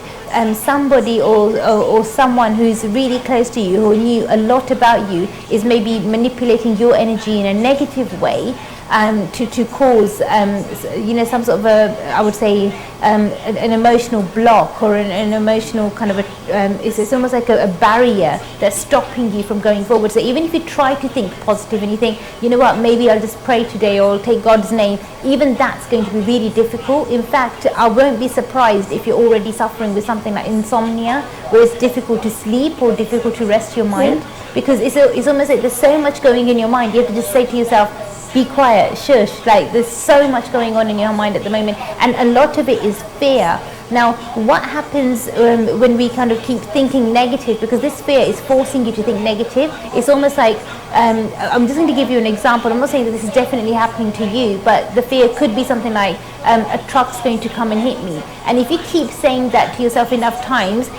somebody or someone who's really close to you, who knew a lot about you, is maybe manipulating your energy in a negative way to cause some sort of I would say an emotional block, or an emotional kind of it's almost like a barrier that's stopping you from going forward. So even if you try to think positive and you think, you know what, maybe I'll just pray today, or I'll take God's name, even that's going to be really difficult. In fact, I won't be surprised if you're already suffering with something like insomnia, where it's difficult to sleep or difficult to rest your mind, because it's almost like there's so much going in your mind. You have to just say to yourself, be quiet, shush, like there's so much going on in your mind at the moment, and a lot of it is fear. Now, what happens when we kind of keep thinking negative, because this fear is forcing you to think negative, it's almost like, I'm just going to give you an example. I'm not saying that this is definitely happening to you, but the fear could be something like, a truck's going to come and hit me. And if you keep saying that to yourself enough times,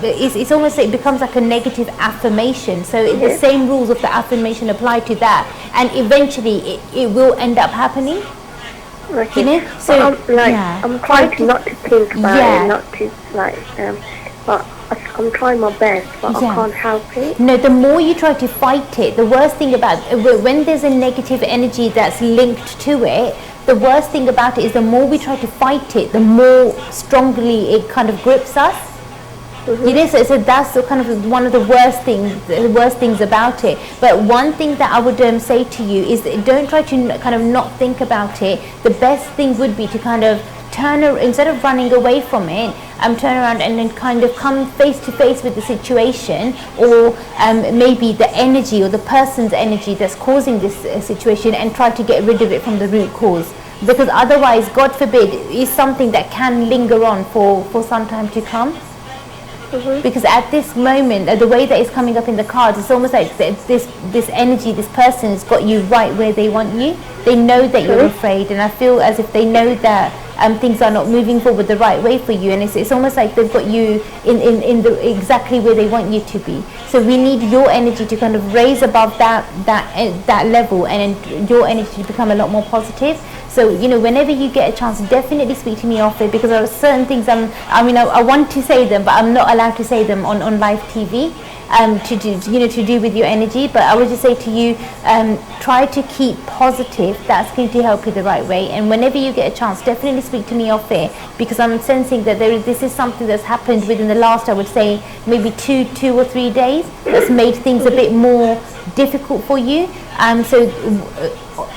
it's almost like it becomes like a negative affirmation. So the same rules of the affirmation apply to that, and eventually it will end up happening. Okay. You know? So I'm trying to not to think about it, not to but I'm trying my best, but I can't help it. No, the more you try to fight it, the worst thing about when there's a negative energy that's linked to it, the worst thing about it is the more we try to fight it, the more strongly it kind of grips us. You know, so that's the kind of one of the worst things about it. But one thing that I would say to you is that don't try to kind of not think about it. The best thing would be to kind of instead of running away from it, turn around and then kind of come face to face with the situation, or maybe the energy or the person's energy that's causing this situation, and try to get rid of it from the root cause. Because otherwise, God forbid, is something that can linger on for some time to come. Because at this moment, the way that it's coming up in the cards, it's almost like this energy, this person has got you right where they want you. They know that you're afraid, and I feel as if they know that things are not moving forward the right way for you, and it's almost like they've got you in the exactly where they want you to be. So we need your energy to kind of raise above that level, and your energy to become a lot more positive. So, you know, whenever you get a chance, definitely speak to me off it, because there are certain things I want to say them, but I'm not allowed to say them on live TV. To do with your energy. But I would just say to you, try to keep positive. That's going to help you the right way. And whenever you get a chance, definitely speak to me off air, because I'm sensing that this is something that's happened within the last, I would say, maybe two or 3 days, that's made things a bit more difficult for you. So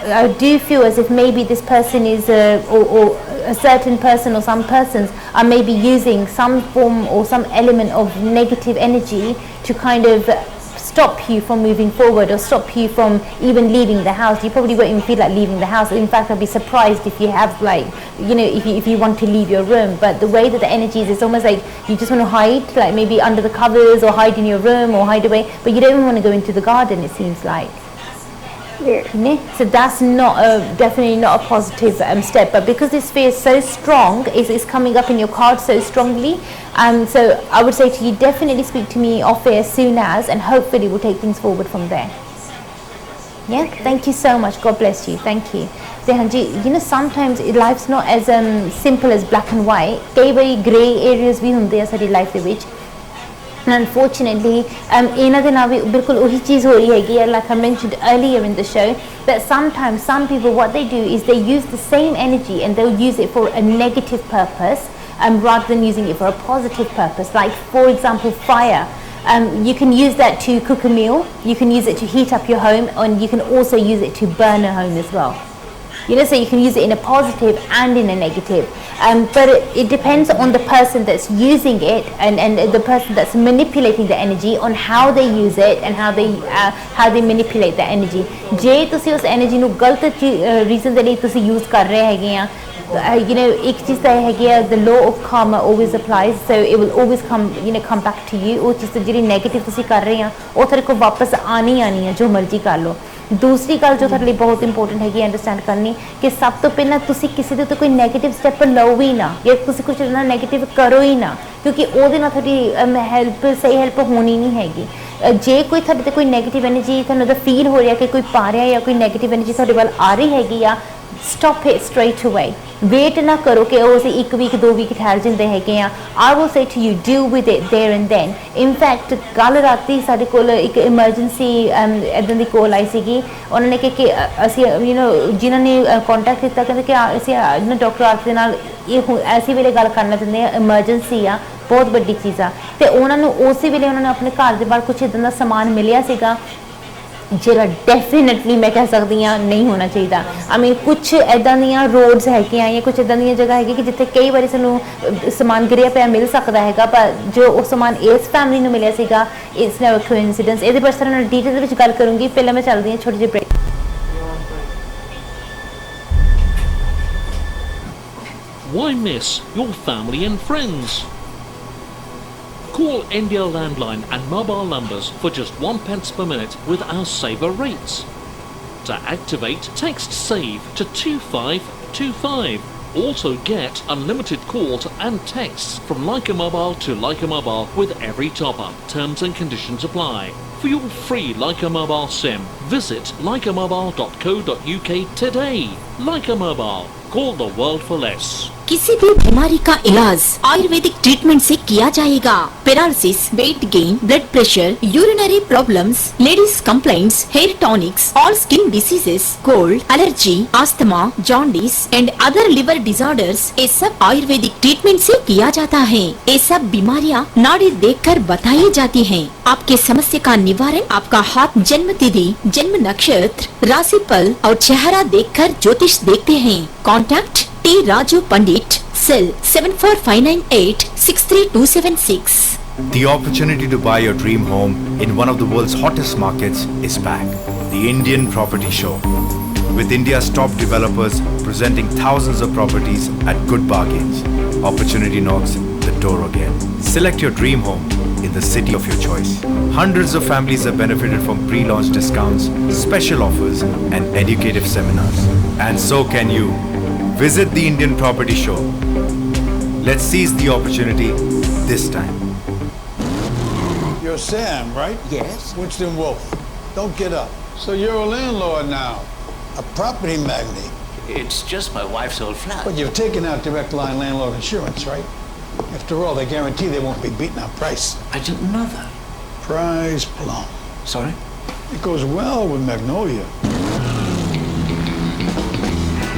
I do feel as if maybe this person is or a certain person or some persons are maybe using some form or some element of negative energy to kind of stop you from moving forward, or stop you from even leaving the house. You probably won't even feel like leaving the house. In fact, I'd be surprised if you have, like, you know, if you want to leave your room. But the way that the energy is, it's almost like you just want to hide, like maybe under the covers, or hide in your room, or hide away, but you don't even want to go into the garden, it seems like. Yeah. So that's definitely not a positive step. But because this sphere is so strong, is coming up in your card so strongly, so I would say to you, definitely speak to me off air as soon as, and hopefully we'll take things forward from there. Yeah, thank you so much. God bless you. Thank you. You know, sometimes life's not as simple as black and white. Kei bari grey areas भी होंदे हैं सारी life दे विच. Unfortunately, इन्हां दे नाल भी बिल्कुल वही चीज़ हो रही हैगी. Like I mentioned earlier in the show, that sometimes some people, what they do is they use the same energy and they'll use it for a negative purpose, rather than using it for a positive purpose. Like for example, fire. You can use that to cook a meal, you can use it to heat up your home, and you can also use it to burn a home as well. You know, so you can use it in a positive and in a negative. But it depends on the person that's using it and the person that's manipulating the energy on how they use it and how they manipulate the energy. जे तुसी उस energy नु गलत reason दे लिए तुसी use कर रहे हैगे या, you know, एक चीज़ तो है कि the law of karma always applies, so it will always come back to you. वो चीज़ तो जिरी negative तुसी कर रहे हैं वो तेरे को वापस आनी है जो मर्जी कर लो. दूसरी गल जो थोड़े लिए बहुत इंपॉर्टेंट है कि अंडरस्टैंड करनी कि सब तो पहला तुसी किसी दे तो कोई नेगेटिव स्टेप लो ही ना, या तुसी कुछ ना नेगेटिव करो ही ना, क्योंकि ਉਹਦੇ ਨਾਲ थोड़ी हेल्प सही हेल्प होनी नहीं हैगी. जे कोई थोड़े ते कोई नेगेटिव एनर्जी थोड़ा फील हो रहा है कि कोई पा रहा है या कोई नेगेटिव एनर्जी थोड़े वाल आ रही हैगी, या stop it straight away. Wait ना करो कि उसे 1 वीक 2 वीक ठहर जाते हैं. I will say to you, deal with it there and then. In fact, कल राती साडे कोल एक इमरजेंसी इदां दी कॉल आई सीगी. उन्होंने कहा कि असी जिन्होंने कॉन्टैक्ट किया कहते कि असी डॉक्टर आरती नाल ये ऐसी वेले गल करना चाहते हैं, इमरजेंसी आ, बहुत बड़ी चीज़ आ. तो उन्होंने उसी वेले उन्होंने अपने घर के बाहर कुछ इदां दा समान मिलिया सीगा ਜਿਹੜਾ डेफिनेटली मैं कह सकती हाँ नहीं होना चाहिए. आई मीन कुछ इदां दियां रोड्स है या कुछ इदां दियां जगह है कि जिथे कई बार सानू समान गिरिया पिया मिल सकता है, पर जो वो समान इस फैमिली नू मिलिया सीगा, इट्स नेवर कोइंसिडेंस. ये पर सर डिटेल विच गल करूँगी. पहले मैं चलती हूँ छोटी जी break. Why miss your family and friends? Call India landline and mobile numbers for just 1 pence per minute with our saver rates. To activate, text SAVE to 2525. Also get unlimited calls and texts from Leica Mobile to Leica Mobile with every top-up. Terms and conditions apply. For your free Leica Mobile SIM, visit leicamobile.co.uk today. Leica Mobile. Call the world for less. किसी भी बीमारी का इलाज Ayurvedic treatment से किया जाएगा. Paralysis, weight gain, blood pressure, urinary problems, ladies complaints, hair tonics, all skin diseases, cold, allergy, asthma, jaundice and other liver disorders, ये सब आयुर्वेदिक ट्रीटमेंट से किया जाता है. ये सब बीमारियां नाड़ी देखकर बताई जाती हैं. आपके समस्या का निवारण आपका हाथ, जन्म तिथि, जन्म नक्षत्र, राशिफल और चेहरा देखकर ज्योतिष देखते हैं. Contact T. Raju Pandit, cell 74598 63276. The opportunity to buy your dream home in one of the world's hottest markets is back. The Indian Property Show. With India's top developers presenting thousands of properties at good bargains. Opportunity knocks the door again. Select your dream home in the city of your choice. Hundreds of families have benefited from pre-launch discounts, special offers and educative seminars. And so can you. Visit the Indian Property Show. Let's seize the opportunity this time. You're Sam, right? Yes. Winston Wolfe. Don't get up. So you're a landlord now, a property magnate. It's just my wife's old flat. But you've taken out direct line landlord insurance, right? After all, they guarantee they won't be beating our price. I didn't know that. Prize plum. Sorry? It goes well with Magnolia.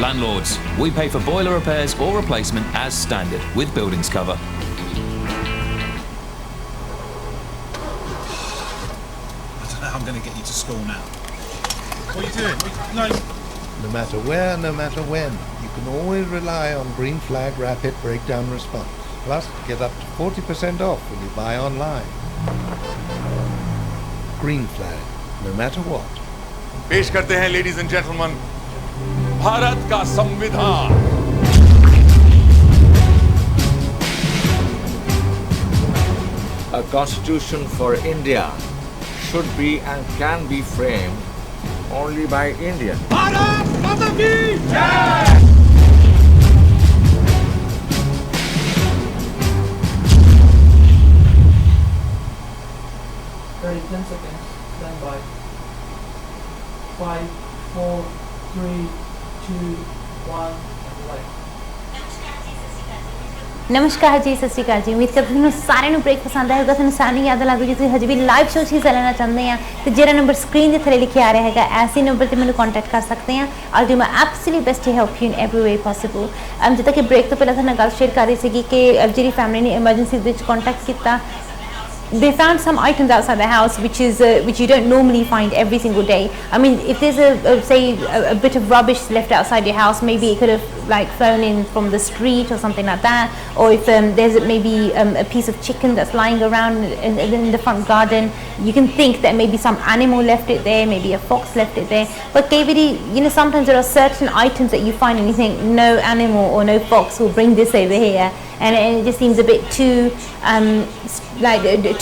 Landlords, we pay for boiler repairs or replacement as standard with buildings cover. I don't know how I'm going to get you to school now. What are you doing? No. No matter where, no matter when, you can always rely on Green Flag Rapid Breakdown Response. Plus, get up to 40% off when you buy online. Green Flag, no matter what. पेश करते हैं, ladies and gentlemen, Bharat का संविधान. A constitution for India should be and can be framed only by Indian. Bharat Mata ki Jai! Ready, 10 seconds. Stand by. 5, 4, 3, 2, 1, and light. नमस्कार जी, सत श्री अकाल जी। उम्मीद करती हूँ सारे ब्रेक पसंद आएगा, ਤੁਹਾਨੂੰ ਸਾਰਿਆਂ ਯਾਦ ਲੱਗ ਗਈ। ਤੁਸੀਂ ਹਜੇ ਵੀ ਲਾਈਵ ਸ਼ੋਅ 'ਚ ਹਿੱਸਾ ਲੈਣਾ ਚਾਹੁੰਦੇ ਆ ਤੇ ਜਿਹੜਾ ਨੰਬਰ ਸਕਰੀਨ ਦੇ ਥੱਲੇ ਲਿਖਿਆ ਆ ਰਿਹਾ ਹੈਗਾ, ਐਸੇ ਨੰਬਰ ਤੇ ਮੈਨੂੰ ਕੰਟੈਕਟ ਕਰ ਸਕਦੇ ਆ। I'll do my absolute best to help you in every way possible. ਜਿੱਦਾਂ ਕਿ ਬ੍ਰੇਕ ਤੋਂ ਪਹਿਲਾਂ ਤੁਹਾਨੂੰ ਗੱਲ ਸ਼ੇਅਰ ਕਰ ਰਹੀ ਸੀਗੀ ਕਿ ਜਿਹੜੀ ਫੈਮਿਲੀ ਨੇ ਐਮਰਜੈਂਸੀ ਦੇ ਵਿੱਚ ਕੰਟੈਕਟ ਕੀਤਾ, they found some items outside the house which you don't normally find every single day. I mean, if there's a bit of rubbish left outside your house, maybe it could have like flown in from the street or something like that, or if there's maybe a piece of chicken that's lying around in the front garden, you can think that maybe some animal left it there, maybe a fox left it there. But sometimes there are certain items that you find and you think no animal or no fox will bring this over here, and it just seems a bit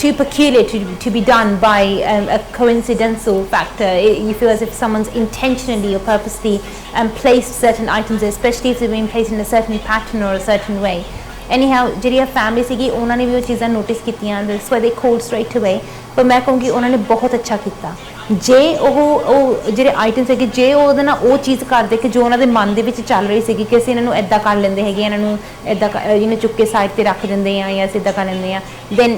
too peculiar to be done by a coincidental factor. You feel as if someone's intentionally or purposely placed certain items there, especially if they've been placed in a certain pattern or a certain way. Anyhow, ਜਿਹੜੀ family ਸੀਗੀ ਉਹਨਾਂ ਨੇ ਵੀ ਉਹ ਚੀਜ਼ਾਂ notice ਕੀਤੀਆਂ, that's why they called straight away. ਪਰ ਮੈਂ ਕਹੂੰਗੀ ਉਹਨਾਂ ਨੇ ਬਹੁਤ ਅੱਛਾ ਕੀਤਾ। ਜੇ ਉਹ ਜਿਹੜੇ ਆਈਟਮਸ ਹੈਗੇ, ਜੇ ਉਹ ਉਹਦੇ ਨਾਲ ਉਹ ਚੀਜ਼ ਕਰਦੇ ਕਿ ਜੋ ਉਹਨਾਂ ਦੇ ਮਨ ਦੇ ਵਿੱਚ ਚੱਲ ਰਹੀ ਸੀਗੀ ਕਿ ਅਸੀਂ ਇਹਨਾਂ ਨੂੰ ਇੱਦਾਂ ਕਰ ਲੈਂਦੇ ਹੈਗੇ, ਇਹਨਾਂ ਨੂੰ ਇੱਦਾਂ ਚੁੱਕ ਕੇ ਸਾਈਡ 'ਤੇ ਰੱਖ ਦਿੰਦੇ ਆ ਜਾਂ ਅਸੀਂ ਇੱਦਾਂ ਕਰ ਲੈਂਦੇ ਆ, ਦੈਨ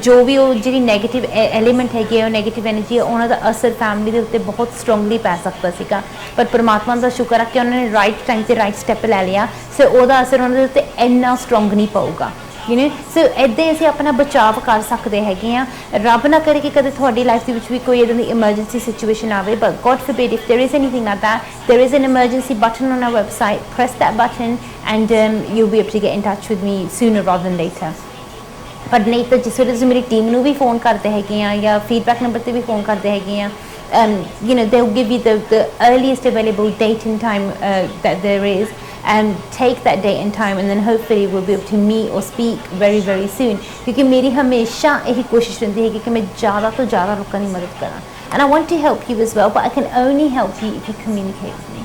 ਜੋ ਵੀ ਉਹ ਜਿਹੜੀ ਨੈਗੇਟਿਵ ਐਲੀਮੈਂਟ ਹੈਗੀ ਆ, ਉਹ ਨੈਗੇਟਿਵ ਐਨਰਜੀ ਆ, ਉਹਨਾਂ ਦਾ ਅਸਰ ਫੈਮਿਲੀ ਦੇ ਉੱਤੇ ਬਹੁਤ ਸਟਰੋਂਗਲੀ ਪੈ ਸਕਦਾ ਸੀਗਾ। ਪਰ ਪਰਮਾਤਮਾ ਦਾ ਸ਼ੁਕਰ ਆ ਕਿ ਉਹਨਾਂ ਨੇ ਰਾਈਟ ਟਾਈਮ 'ਤੇ ਰਾਈਟ ਸਟੈਪ ਲੈ ਲਿਆ, ਸੋ ਉਹਦਾ ਅਸਰ ਉਹਨਾਂ ਦੇ ਉੱਤੇ ਇੰਨਾ ਸਟਰੋਂਗ ਨਹੀਂ ਪਊਗਾ। ਸੋ ਇੱਦਾਂ ਅਸੀਂ ਆਪਣਾ ਬਚਾਅ ਕਰ ਸਕਦੇ ਹੈਗੇ ਆ। ਰੱਬ ਨਾ ਕਰੇ ਕਿ ਕਦੇ ਤੁਹਾਡੀ ਲਾਈਫ ਦੇ ਵਿੱਚ ਵੀ ਕੋਈ ਇੱਦਾਂ ਦੀ ਐਮਰਜੈਂਸੀ ਸਿਚੁਏਸ਼ਨ ਆਵੇ, but god forbid if there is anything like that, there is an emergency button on our website. Press that button and you'll be able to get in touch with me sooner rather than later. ਪਰ ਨਹੀਂ ਤਾਂ ਜਿਸ ਵੇਲੇ ਤੁਸੀਂ ਮੇਰੀ team ਨੂੰ ਵੀ phone ਕਰਦੇ ਹੈਗੇ ਆ ਜਾਂ ਫੀਡਬੈਕ ਨੰਬਰ 'ਤੇ ਵੀ ਫੋਨ ਕਰਦੇ ਹੈਗੇ ਆ, they'll give you the earliest available date and time that there is, and take that date and time, and then hopefully we'll be able to meet or speak very very soon. क्योंकि मेरी हमेशा यही कोशिश रहती है कि मैं ज़्यादा तो ज़्यादा लोगों की मदद करा, and I want to help you as well, but I can only help you if you communicate with me.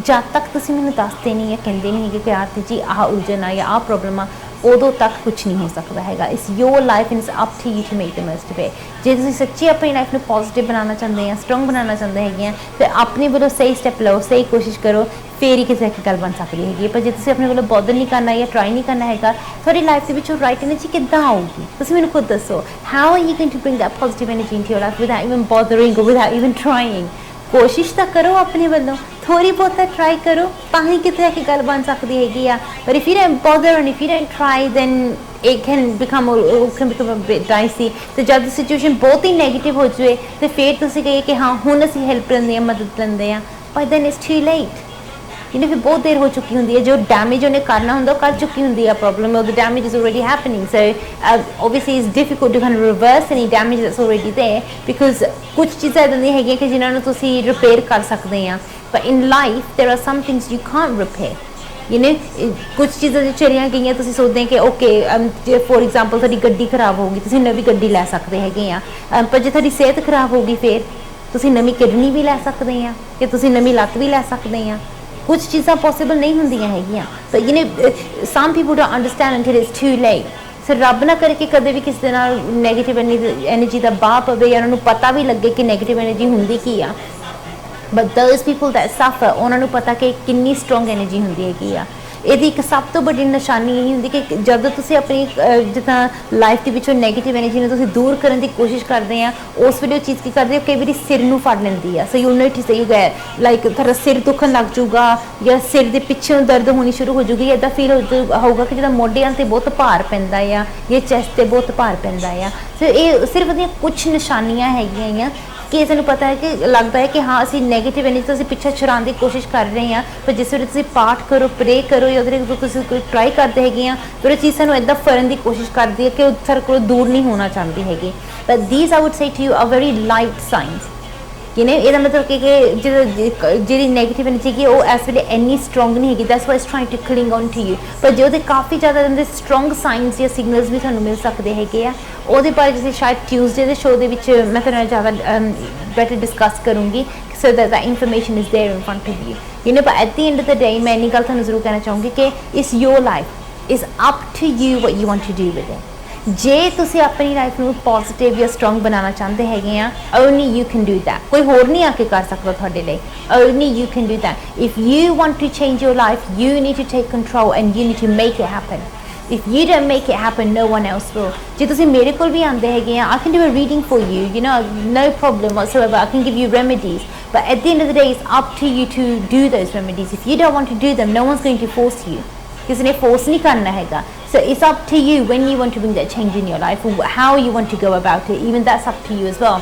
जब तक तुसीं मैनूं दसदे नहीं या कहंदे नहीं कि आरती जी आह उलझन आ या आह प्रॉब्लम आ, उदों तक कुछ नहीं हो सकता हैगा। It's your life and it's up to you to make the most of it. जे तुसीं सच्ची अपनी लाइफ में पॉजिटिव बनाना चाहते हैं, स्ट्रोंग बनाना चाहते हैं, तो अपने वालों सही स्टैप लो, सही कोशिश करो, फिर ही किसी की गल बन सकती हैगी। पर जे तुसीं अपने वालों बॉदर नहीं करना या ट्राई नहीं करना हैगा, थोड़ी लाइफ के विचों राइट एनर्जी किद्दां आऊगी? तुसीं मैनूं खुद दसो, how are you going to bring that positive energy into your life without even bothering और विदाउट इवन ट्राइंग? कोशिश तो करो अपने वालों, थोड़ी बहुत ट्राई करो, तां कितने की गल बन सकती हैगी आ। पर if you don't bother and if you don't try, then it can become a bit dicey. तो जब सिचुएशन बहुत ही नेगेटिव हो जाए तो फिर तुसीं कहिए कि हाँ हुण असीं हेल्प लैंदे आ, मदद लैंदे आ, पर then it's too late. फिर बहुत देर हो चुकी होंगी है, जो डैमेज उन्हें करना होंगे वो कर चुकी होंगी है, प्रॉब्लम और the damage is already happening, so obviously it's difficult to kind of reverse any damage that's already there, because कुछ चीज़ें इदां दी हैगियां कि जिन्हां नूं तुसीं रिपेयर कर सकते हैं, but in life there are some things you can't repair. कुछ चीज़ां जो चलियां गईयां तुसीं सोचदे हैं कि ओके फॉर एग्जाम्पल तुहाडी गड्डी खराब होगी, तुसीं नवीं गड्डी लै सकदे हैगे आ, पर जे तुहाडी सेहत खराब होगी फिर तुसीं नवीं किडनी भी लै सकदे आ कि तुसीं नवीं लत्त भी लै सकदे आ। कुछ चीज़ां पॉसिबल नहीं होंदियां हैगियां, पर some people don't understand until it's too late. So रब ना करे कि कदे भी किसी नाल नैगेटिव एनर्जी का बाह पवे या उन्होंने पता भी लगे कि नैगेटिव एनर्जी हुंदी की आ, बट दोज पीपल दैट सफर उन्होंने पता कि कितनी स्ट्रोंग एनर्जी होंदी हैगी आ। ਇਹਦੀ ਇੱਕ ਸਭ ਤੋਂ ਵੱਡੀ ਨਿਸ਼ਾਨੀ ਇਹ ਹੁੰਦੀ ਕਿ ਜਦੋਂ ਤੁਸੀਂ ਆਪਣੀ ਜਿੱਦਾਂ ਲਾਈਫ ਦੇ ਵਿੱਚੋਂ ਨੈਗੇਟਿਵ ਐਨਰਜੀ ਨੂੰ ਤੁਸੀਂ ਦੂਰ ਕਰਨ ਦੀ ਕੋਸ਼ਿਸ਼ ਕਰਦੇ ਆ, ਉਸ ਵੇਲੇ ਉਹ ਚੀਜ਼ ਕੀ ਕਰਦੇ ਹੋ, ਕਈ ਵਾਰੀ ਸਿਰ ਨੂੰ ਫੜ ਲੈਂਦੀ ਆ। So you notice you get like ਤੁਹਾਡਾ ਸਿਰ ਦੁਖਣ ਲੱਗ ਜਾਊਗਾ ਜਾਂ ਸਿਰ ਦੇ ਪਿੱਛੇ ਦਰਦ ਹੋਣੀ ਸ਼ੁਰੂ ਹੋ ਜਾਊਗੀ, ਇੱਦਾਂ ਫੀਲ ਹੋਊਗਾ ਕਿ ਜਿੱਦਾਂ ਮੋਢਿਆਂ 'ਤੇ ਬਹੁਤ ਭਾਰ ਪੈਂਦਾ ਆ ਜਾਂ ਚੈਸਟ 'ਤੇ ਬਹੁਤ ਭਾਰ ਪੈਂਦਾ ਆ। ਸੋ ਇਹ ਸਿਰਫ ਉਹਦੀਆਂ ਕੁਛ ਨਿਸ਼ਾਨੀਆਂ ਹੈਗੀਆਂ ਆ कि ਸਾਨੂੰ पता है कि लगता है कि हाँ ਅਸੀਂ ਨੈਗੇਟਿਵ एनर्जी तो पिछा छुड़ाने की कोशिश कर रहे हैं, पर जिस वे तुम पाठ करो प्रे करो या कोई ट्राई करते हैं तो वो चीज़ सानू इदा फरन की कोशिश करती है कि सारे को दूर नहीं होना चाहती हैगी। But these I would say to you are very light science. you know ਇਹਦਾ ਮਤਲਬ ਕਿ ਜਿਹੜੀ ਨੈਗੇਟਿਵ એનર્ਜੀ ਕੀ ਉਹ ਇਸ ਵੇਲੇ ਇੰਨੀ ਸਟਰੋਂਗ ਨਹੀਂ ਹੈਗੀ, that's why it's trying to cling on to you, ਪਰ ਜੇ ਉਹਦੇ ਕਾਫੀ ਜ਼ਿਆਦਾ ਦੇ ਸਟਰੋਂਗ ਸਾਈਨਸ ਜਾਂ ਸਿਗਨਲਸ ਵੀ ਤੁਹਾਨੂੰ ਮਿਲ ਸਕਦੇ ਹੈਗੇ ਆ, ਉਹਦੇ ਬਾਰੇ ਤੁਸੀਂ ਸ਼ਾਇਦ ਟਿਊਜ਼ਡੇ ਦੇ ਸ਼ੋਅ ਦੇ ਵਿੱਚ ਮੈਂ ਤੁਹਾਡੇ ਨਾਲ ਜ਼ਿਆਦਾ ਬੈਟਰ ਡਿਸਕਸ ਕਰੂੰਗੀ, so that that information is there in front of you, you know, but at the end of the day ਮੈਂ ਇੰਨੀ ਗੱਲ ਤੁਹਾਨੂੰ ਜ਼ਰੂਰ ਕਹਿਣਾ ਚਾਹੂੰਗੀ ਕਿ it's your life, it's up to you what you want to do with it. ਜੇ ਤੁਸੀਂ ਆਪਣੀ ਲਾਈਫ ਨੂੰ ਪੋਜ਼ਿਟਿਵ ਜਾਂ ਸਟਰੋਂਗ ਬਣਾਉਣਾ ਚਾਹੁੰਦੇ ਹੈਗੇ ਆ, only you can do that, ਕੋਈ ਹੋਰ ਨਹੀਂ ਆ ਕੇ ਕਰ ਸਕਦਾ ਤੁਹਾਡੇ ਲਈ, only you can do that. If you want to change your life, you need to take control and you need to make it happen. If you don't make it happen, no one else will. ਜੇ ਤੁਸੀਂ ਮੇਰੇ ਕੋਲ ਵੀ ਆਉਂਦੇ ਹੈਗੇ ਆ, I can do a reading for you, you know, no problem whatsoever, I can give you remedies, but at the end of the day it's up to you to do those remedies. If you don't want to do them, no one's going to force you, ਕਿਸੇ ਨੇ force ਨਹੀਂ ਕਰਨਾ ਹੈਗਾ. So it's up to you when you want to bring that change in your life, how you want to go about it, even that's up to you as well.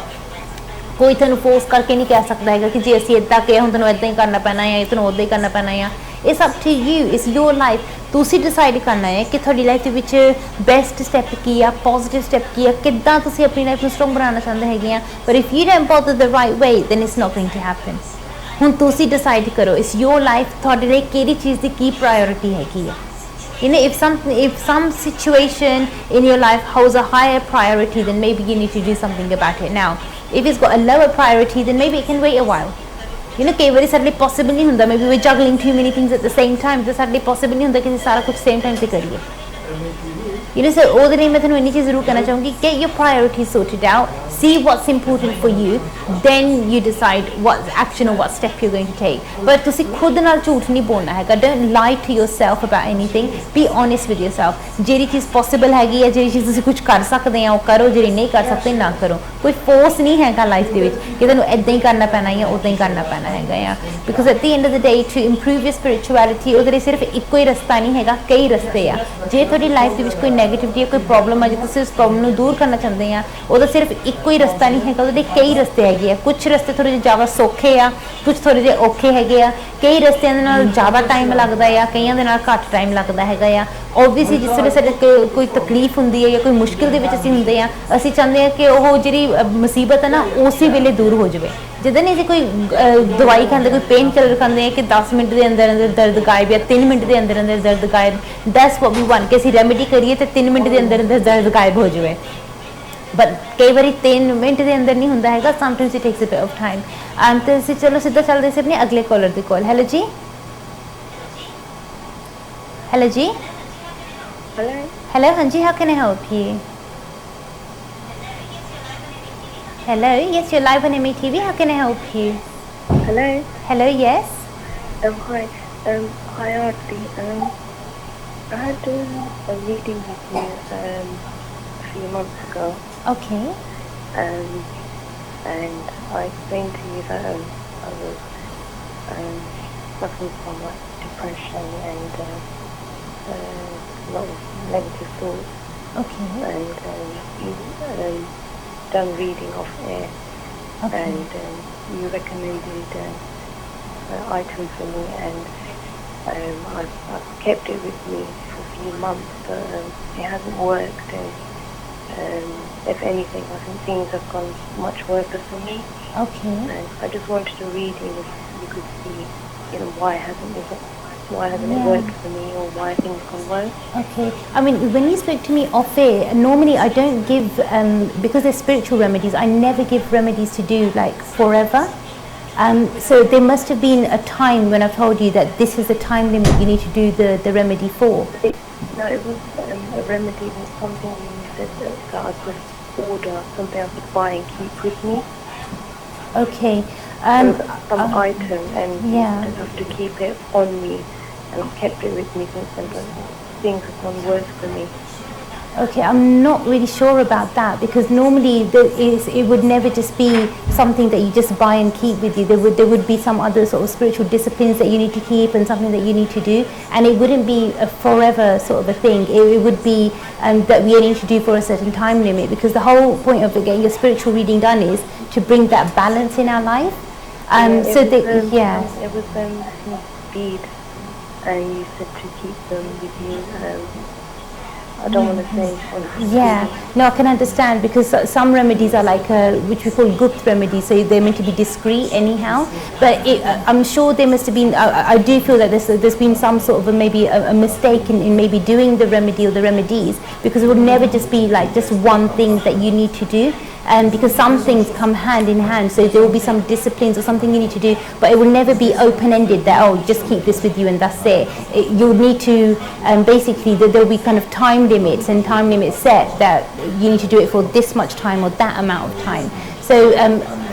ਕੋਈ ਤੁਹਾਨੂੰ force ਕਰਕੇ ਨਹੀਂ ਕਹਿ ਸਕਦਾ ਹੈਗਾ ਕਿ ਜੇ ਅਸੀਂ ਇੱਦਾਂ ਕਿਹਾ ਹੁਣ ਤੁਹਾਨੂੰ ਇੱਦਾਂ ਹੀ ਕਰਨਾ ਪੈਣਾ ਹੈ, ਤੁਹਾਨੂੰ ਉੱਦਾਂ ਹੀ ਕਰਨਾ ਪੈਣਾ ਹੈ. It's up to you, it's your life. ਤੁਸੀਂ ਡਿਸਾਈਡ ਕਰਨਾ ਹੈ ਕਿ ਤੁਹਾਡੀ ਲਾਈਫ ਦੇ ਵਿੱਚ ਬੈਸਟ ਸਟੈਪ ਕੀ ਆ, ਪੋਜ਼ਿਟਿਵ ਸਟੈਪ ਕੀ ਆ, ਕਿੱਦਾਂ ਤੁਸੀਂ ਆਪਣੀ ਲਾਈਫ ਨੂੰ ਸਟਰੋਂਗ ਬਣਾਉਣਾ ਚਾਹੁੰਦੇ ਹੈਗੇ ਆ. But if you don't bother the right way, then it's not going to happen. ਹੁਣ ਤੁਸੀਂ ਡਿਸਾਈਡ ਕਰੋ, it's your life, ਤੁਹਾਡੇ ਲਈ ਕਿਹੜੀ ਚੀਜ਼ ਦੀ ਕੀ ਪ੍ਰਾਇੋਰਿਟੀ ਹੈਗੀ ਆ. You know, if some situation in your life holds a higher priority, then maybe you need to do something about it now. If it's got a lower priority, then maybe it can wait a while. You know, ਕਈ ਵਾਰੀ ਸਾਡੇ ਲਈ possible ਨਹੀਂ ਹੁੰਦਾ, maybe we're juggling too many things at the same time, ਤੇ ਸਾਡੇ ਲਈ possible ਨਹੀਂ ਹੁੰਦਾ ਕਿ ਅਸੀਂ ਸਾਰਾ ਕੁਝ same time ਤੇ ਕਰੀਏ. You know, so ਉਹਦੇ ਲਈ ਮੈਂ ਤੁਹਾਨੂੰ ਇੰਨੀ ਚੀਜ਼ ਜ਼ਰੂਰ ਕਹਿਣਾ ਚਾਹੂੰਗੀ, get your priorities sorted out, see what's important for you, then you decide what action or what step you're going to take. But ਤੁਸੀਂ ਖੁਦ ਨਾਲ ਝੂਠ ਨਹੀਂ ਬੋਲਣਾ ਹੈਗਾ, don't lie to yourself about anything, be honest with yourself. ਜਿਹੜੀ ਚੀਜ਼ possible ਹੈਗੀ ਹੈ, ਜਿਹੜੀ ਚੀਜ਼ ਤੁਸੀਂ ਕੁਝ ਕਰ ਸਕਦੇ ਆ ਉਹ ਕਰੋ, ਜਿਹੜੀ ਨਹੀਂ ਕਰ ਸਕਦੇ ਨਾ ਕਰੋ. ਕੋਈ ਫੋਰਸ ਨਹੀਂ ਹੈਗਾ ਲਾਈਫ ਦੇ ਵਿੱਚ ਕਿ ਤੁਹਾਨੂੰ ਇੱਦਾਂ ਹੀ ਕਰਨਾ ਪੈਣਾ ਜਾਂ ਉੱਦਾਂ ਹੀ ਕਰਨਾ ਪੈਣਾ ਹੈਗਾ ਆ, because at the end of the day to improve your spirituality ਉਹਦੇ ਲਈ ਸਿਰਫ ਇੱਕੋ ਹੀ ਰਸਤਾ ਨਹੀਂ ਹੈਗਾ, ਕਈ ਰਸਤੇ ਆ. ਜੇ ਤੁਹਾਡੀ ਲਾਈਫ ਦੇ ਵਿੱਚ ਕੋਈ ਨੈਗੇਟਿਵਿਟੀ ਕੋਈ ਪ੍ਰੋਬਲਮ ਆ, ਜੇ ਤੁਸੀਂ ਉਸ ਪ੍ਰੋਬਲਮ ਨੂੰ ਦੂਰ ਕਰਨਾ ਚਾਹੁੰਦੇ ਆ, ਉਹਦਾ ਸਿਰਫ ਇੱਕੋ ਹੀ ਰਸਤਾ ਨਹੀਂ ਹੈਗਾ, ਉਹਦੇ ਕਈ ਰਸਤੇ ਹੈਗੇ ਆ. ਕੁਝ ਰਸਤੇ ਥੋੜੇ ਜਿਹੇ ਜ਼ਿਆਦਾ ਸੌਖੇ ਆ, ਕੁਝ ਥੋੜੇ ਜਿਹੇ ਔਖੇ ਹੈਗੇ ਆ, ਕਈ ਰਸਤਿਆਂ ਦੇ ਨਾਲ ਜ਼ਿਆਦਾ ਟਾਈਮ ਲੱਗਦਾ ਆ, ਕਈਆਂ ਦੇ ਨਾਲ ਘੱਟ ਟਾਈਮ ਲੱਗਦਾ ਹੈਗਾ ਆ. ਓਬਵੀਅਸਲੀ ਜਿਸ ਵੇਲੇ ਸਾਡੇ ਕੋਈ ਤਕਲੀਫ ਹੁੰਦੀ ਹੈ ਜਾਂ ਕੋਈ ਮੁਸ਼ਕਿਲ ਦੇ ਵਿੱਚ ਅਸੀਂ ਹੁੰਦੇ ਆ, ਅਸੀਂ ਚਾਹੁੰਦੇ ਆ ਕਿ ਉਹ ਜਿਹੜੀ ਮੁਸੀਬਤ ਹੈ ਨਾ ਉਸੇ ਵੇਲੇ ਦੂਰ ਹੋ ਜਾਵੇ. ਜਦੋਂ ਨਹੀਂ ਅਸੀਂ ਕੋਈ ਦਵਾਈ ਖਾਂਦੇ, ਕੋਈ ਪੇਨ ਕਿਲਰ ਖਾਂਦੇ ਆ ਕਿ 10 ਮਿੰਟ ਦੇ ਅੰਦਰ ਅੰਦਰ ਦਰਦ ਗਾਇਬ ਜਾਂ 3 ਮਿੰਟ ਦੇ ਅੰਦਰ ਅੰਦਰ ਦਰਦ ਗਾਇਬ, ਦੈਟਸ ਵਾਟ ਵੀ ਵਾਂਟ ਕਿ ਅਸੀਂ ਰੈਮੇਡੀ ਕਰੀਏ ਤੇ 3 ਮਿੰਟ ਦੇ ਅੰਦਰ ਅੰਦਰ ਦਰਦ ਗਾਇਬ ਹੋ ਜਾਵੇ. ਬਟ ਕਈ ਵਾਰੀ 3 ਮਿੰਟ ਦੇ ਅੰਦਰ ਨਹੀਂ ਹੁੰਦਾ ਹੈਗਾ, sometimes it takes a bit of time. ਤੇ ਅਸੀਂ ਚਲੋ ਸਿੱਧਾ ਚੱਲਦੇ ਸੀ ਆਪਣੇ ਅਗਲੇ ਕਾਲਰ ਦੇ ਕੋਲ. ਹੈਲੋ ਜੀ, ਹੈਲੋ ਜੀ, ਹੈਲੋ, ਹਾਂਜੀ, how can I help you? Hello, yes, you're live on MATV. How can I help you? Hello. Hello, yes. Hi. Hi, Arti. I had a reading with you a few months ago. Okay. And I explained to you that I was suffering from depression and a lot of negative thoughts. Okay. And you done reading off air. Okay. And you recommended an item for me, and I've kept it with me for a few months, but it hasn't worked, and if anything I think things have gone much worse for me. Okay. And I just wanted to read it if you could see, you know, why hasn't it worked for me, or why things can work. Okay. I mean, when you speak to me off air, normally I don't give, because they're spiritual remedies, I never give remedies to do like forever. So there must have been a time when I've told you that this is the time limit you need to do the remedy for. No, it was a remedy was something you said that I could order, something I could buy and keep with me. Okay. Some item, and yeah. I have to keep it on me, and I've kept it with me since then, but things have gone worse for me. Okay, I'm not really sure about that, because normally it would never just be something that you just buy and keep with you. There would be some other sort of spiritual disciplines that you need to keep and something that you need to do, and it wouldn't be a forever sort of a thing. It would be that we need to do for a certain time limit, because the whole point of getting a spiritual reading done is to bring that balance in our life. It was beads, and you said to keep them with you. I don't want to say. Yeah, no, I can understand because some remedies are like which we call gupt remedies, so they're meant to be discreet anyhow. But I'm sure there must have been. I do feel that there's been some sort of maybe a mistake in maybe doing the remedy or the remedies, because it would never just be like just one thing that you need to do. And because some things come hand in hand, so there will be some disciplines or something you need to do, but it will never be open-ended that, oh, just keep this with you and that's it. You'll need to, basically, there will be kind of time limits and time limits set that you need to do it for this much time or that amount of time. So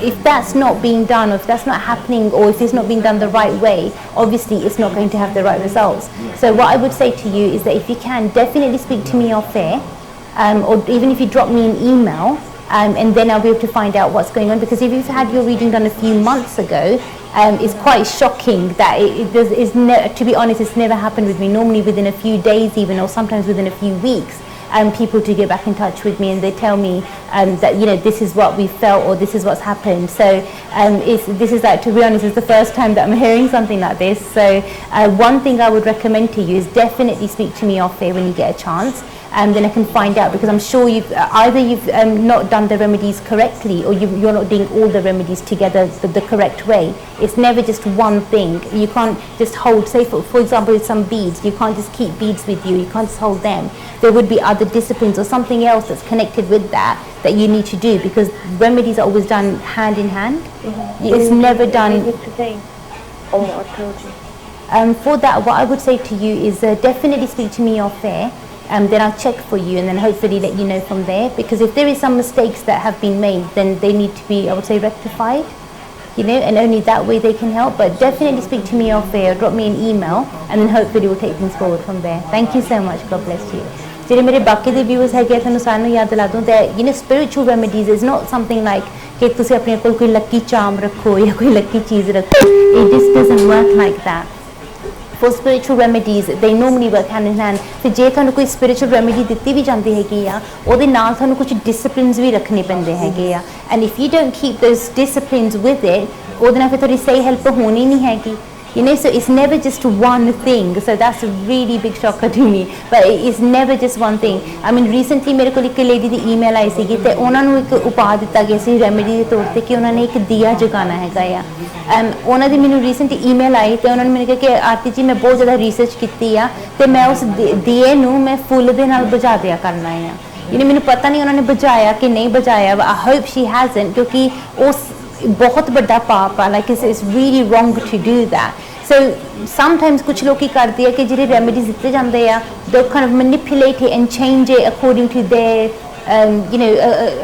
if that's not being done, or if that's not happening, or if it's not being done the right way, obviously it's not going to have the right results. So what I would say to you is that if you can, definitely speak to me off air, or even if you drop me an email, and then I'll be able to find out what's going on. Because if you've had your reading done a few months ago, it's quite shocking that to be honest, it's never happened with me. Normally within a few days even, or sometimes within a few weeks, people to get back in touch with me and they tell me that, you know, this is what we felt or this is what's happened. So this is like, to be honest, it's the first time that I'm hearing something like this. So one thing I would recommend to you is definitely speak to me off air when you get a chance. And then I can find out, because I'm sure you've not done the remedies correctly, or you're not doing all the remedies together the correct way. It's never just one thing. You can't just hold, say for example with some beads, you can't just keep beads with you, you can't just hold them. There would be other disciplines or something else that's connected with that you need to do, because remedies are always done hand in hand. It's never done. For that, what I would say to you is definitely speak to me off air. Then I'll check for you and then hopefully let you know from there, because if there is some mistakes that have been made, then they need to be, I would say, rectified, you know, and only that way they can help. But definitely speak to me off air, drop me an email, and then hopefully we'll take things forward from there. Thank you so much. God bless you. ਜਿਹੜੇ ਮੇਰੇ ਬਾਕੀ ਦੇ viewers ਹੈਗੇ ਤੁਹਾਨੂੰ ਸਾਨੂੰ ਯਾਦ ਦਿਲਾ ਦੂੰ that, you know, spiritual remedies is not something like ਕਿ ਤੁਸੀਂ ਆਪਣੇ ਕੋਲ ਕੋਈ ਲੱਕੀ ਚਾਰਮ ਰੱਖੋ ਜਾਂ ਕੋਈ ਲੱਕੀ ਚੀਜ਼ ਰੱਖੋ. It just doesn't work like that. For spiritual remedies, they normally work hand in hand. ਫਿਰ ਜੇ ਤੁਹਾਨੂੰ ਕੋਈ spiritual remedy ਦਿੱਤੀ ਵੀ ਜਾਂਦੀ ਹੈਗੀ ਆ, ਉਹਦੇ ਨਾਲ ਤੁਹਾਨੂੰ ਕੁਝ disciplines ਵੀ ਰੱਖਣੇ ਪੈਂਦੇ ਹੈਗੇ ਆ. And if you don't keep those disciplines with it, ਉਹਦੇ ਨਾਲ ਫਿਰ ਤੁਹਾਡੀ ਸਹੀ help ਹੋਣੀ ਨਹੀਂ ਹੈਗੀ. You know, so it's never just one thing. So that's a really big shocker to me. But it's never just one thing. I mean, recently ਮੇਰੇ ਕੋਲ ਇੱਕ lady ਦੀ email ਆਈ ਸੀਗੀ ਤੇ ਉਹਨਾਂ ਨੂੰ ਇੱਕ ਉਪਾਅ ਦਿੱਤਾ ਗਿਆ ਸੀ ਰੈਮੇਡੀ ਦੇ ਤੌਰ ਤੇ ਕਿ ਉਹਨਾਂ ਨੇ ਇੱਕ ਦੀਆ ਜਗਾਉਣਾ ਹੈਗਾ ਆ. ਉਹਨਾਂ ਦੀ ਮੈਨੂੰ ਰੀਸੈਂਟਲੀ ਈਮੇਲ ਆਈ ਤੇ ਉਹਨਾਂ ਨੇ ਮੈਨੂੰ ਕਿਹਾ ਕਿ ਆਰਤੀ ਜੀ ਮੈਂ ਬਹੁਤ ਜ਼ਿਆਦਾ ਰਿਸਰਚ ਕੀਤੀ ਆ ਤੇ ਮੈਂ ਉਸ ਦੀਏ ਨੂੰ ਮੈਂ ਫੁੱਲ ਦੇ ਨਾਲ ਬੁਝਾ ਦਿਆ ਕਰਨਾ ਆ. ਯਾਨੀ ਮੈਨੂੰ ਪਤਾ ਨਹੀਂ ਉਹਨਾਂ ਨੇ ਬੁਝਾਇਆ ਕਿ ਨਹੀਂ ਬੁਝਾਇਆ. I hope she hasn't, ਕਿਉਂਕਿ ਉਸ बहुत बड़ा पाप है. Like it's really wrong to do that. So sometimes कुछ लोग की करते हैं कि जिन्हें रेमेडीज दिते जाते हैं, they kind of manipulate it and change it according to their you know,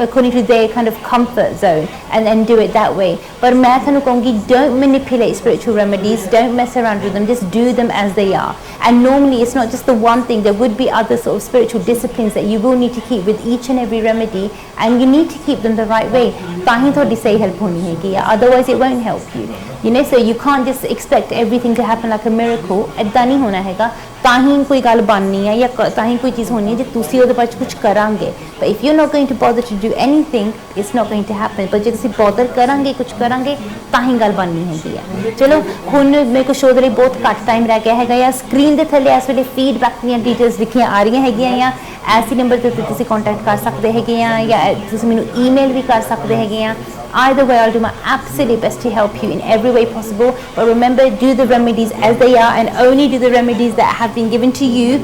according to their kind of comfort zone and do it that way. But मैं थानू कहूँगी, don't manipulate spiritual remedies, don't mess around with them, just do them as they are. And normally it's not just the one thing, there would be other sort of spiritual disciplines that you will need to keep with each and every remedy, and you need to keep them the right way. ताही थोड़ी सही help होनी हैगी, otherwise it won't help you. You know, so you can't just expect everything to happen like a miracle. ऐदा नहीं होना हैगा. ताही कोई गल बननी है या ताही कोई चीज़ होनी है जो तुसी उहदे बारे कुछ करांगे. But if you're not going to bother to do anything, it's not going to happen. But जो तुसी bother करांगे कुछ करांगे ताही गल बननी हैगी है. चलो हुण मेरे को शो दे लई बहुत घट टाइम रह गया हैगा या स्क्रीन दे थल्ले इस वेले फीडबैक ਦੀਆਂ डिटेल्स लिखियां आ रही हैगियां या ऐसे नंबर ते तुसी कांटेक्ट कर सकते हैगे या तुसी मैनू ईमेल भी कर सकते हैगे. Either way, I'll do my absolute best to help you in every way possible. But remember, do the remedies as they are, and only do the remedies that have been given to you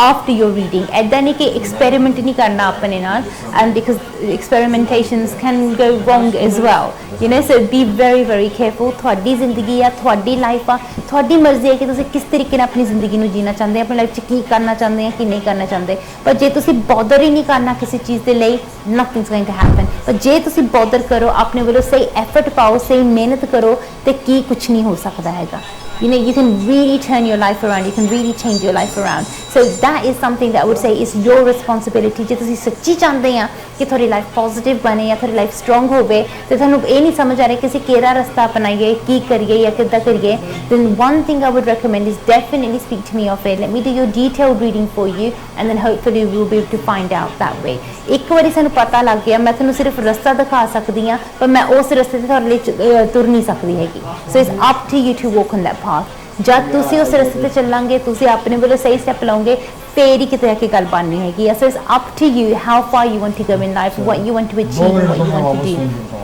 after your reading. ऐदा नहीं कि experiment नहीं करना अपने नाल, because experimentations can go wrong as well. You know, so be very very careful. थोड़ी जिंदगी है, थोड़ी लाइफ है, थोड़ी मर्जी है कि तुसी किस तरीके नाल अपनी जिंदगी नू जीना चाहते हैं, अपनी लाइफ च की करना चाहते हैं कि नहीं करना चाहते. पर जे तुसी बॉदर ही नहीं करना किसी चीज़ के लिए, nothing's going to happen. पर जे तुसी बॉदर करो, अपने वालों सही एफर्ट पाओ, सही मेहनत करो, तो की कुछ नहीं हो सकता हैगा. You know, you can really turn your life around, you can really change your life around. So that is something that I would say is your responsibility. जे तुसी सच्ची चाहते हैं कि थोड़ी लाइफ पॉजिटिव बने या थोड़ी लाइफ स्ट्रॉन्ग होवे, तो थानू ये नहीं समझ आ रहा किसी केड़ा रास्ता अपनाइए, की करिए या किद्दां करिए, then one thing I would recommend is definitely speak to me off air. Let me do your detailed reading for you, and then hopefully we will be able to find out that way. एक बारी सानू पता लग गया, मैं थानू सिर्फ रास्ता दिखा सकती हाँ, पर मैं उस रास्ते ते तुहाडे लई तुर नहीं सकती हैगी. So it's up to you to walk on that path. जब तुसी उस रास्ते ते चलांगे, तुसी अपने वालों सही स्टैप लाओगे, फिर ही किते जाके गल बननी हैगी so it's up to you how far you want to go in life what you want to achieve what you want to do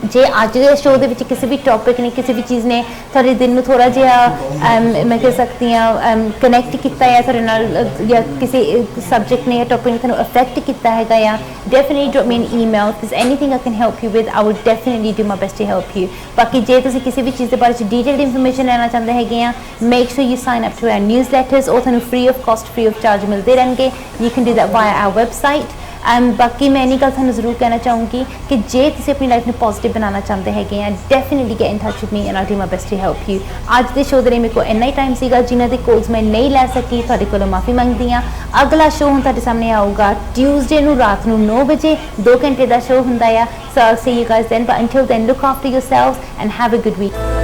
जे अज दे शो दे विच किसी भी टॉपिक ने किसी भी चीज़ ने थोड़े दिन में थोड़ा जिहा मैं कह सकती हूँ कनैक्ट किया है थोड़े नाल या किसी सब्जेक्ट ने या टॉपिक ने थोड़ा अफेक्ट किया है या definitely drop me an email if there anything I can help you with I would definitely do my best to help you बाकी जे तुसीं किसी भी चीज़ के बारे में डिटेल्ड इन्फॉर्मेशन लेना चाहते हैं make sure you sign up to our newsletters और थोड़ा free of cost free of charge मिलते रहेंगे you can do that via our website बाकी मैं इन्हीं गल थानू जरूर कहना चाहूँगी कि जे तुसीं अपनी लाइफ में पॉजिटिव बनाना चाहते हैं definitely get in touch with me and I do my best to help you अज के शो दे मेरे को इन्ना ही टाइम सीगा जिन्हां दे कॉल्स मैं नहीं लै सकी तुहाडे कोलों माफ़ी मंगदी हाँ अगला शो हुण तुहाडे सामने आऊगा ट्यूसडे नूं रात नूं 9 बजे 2 घंटे का शो हुंदा आ so I will see you guys then but until then look after yourselves and have a good week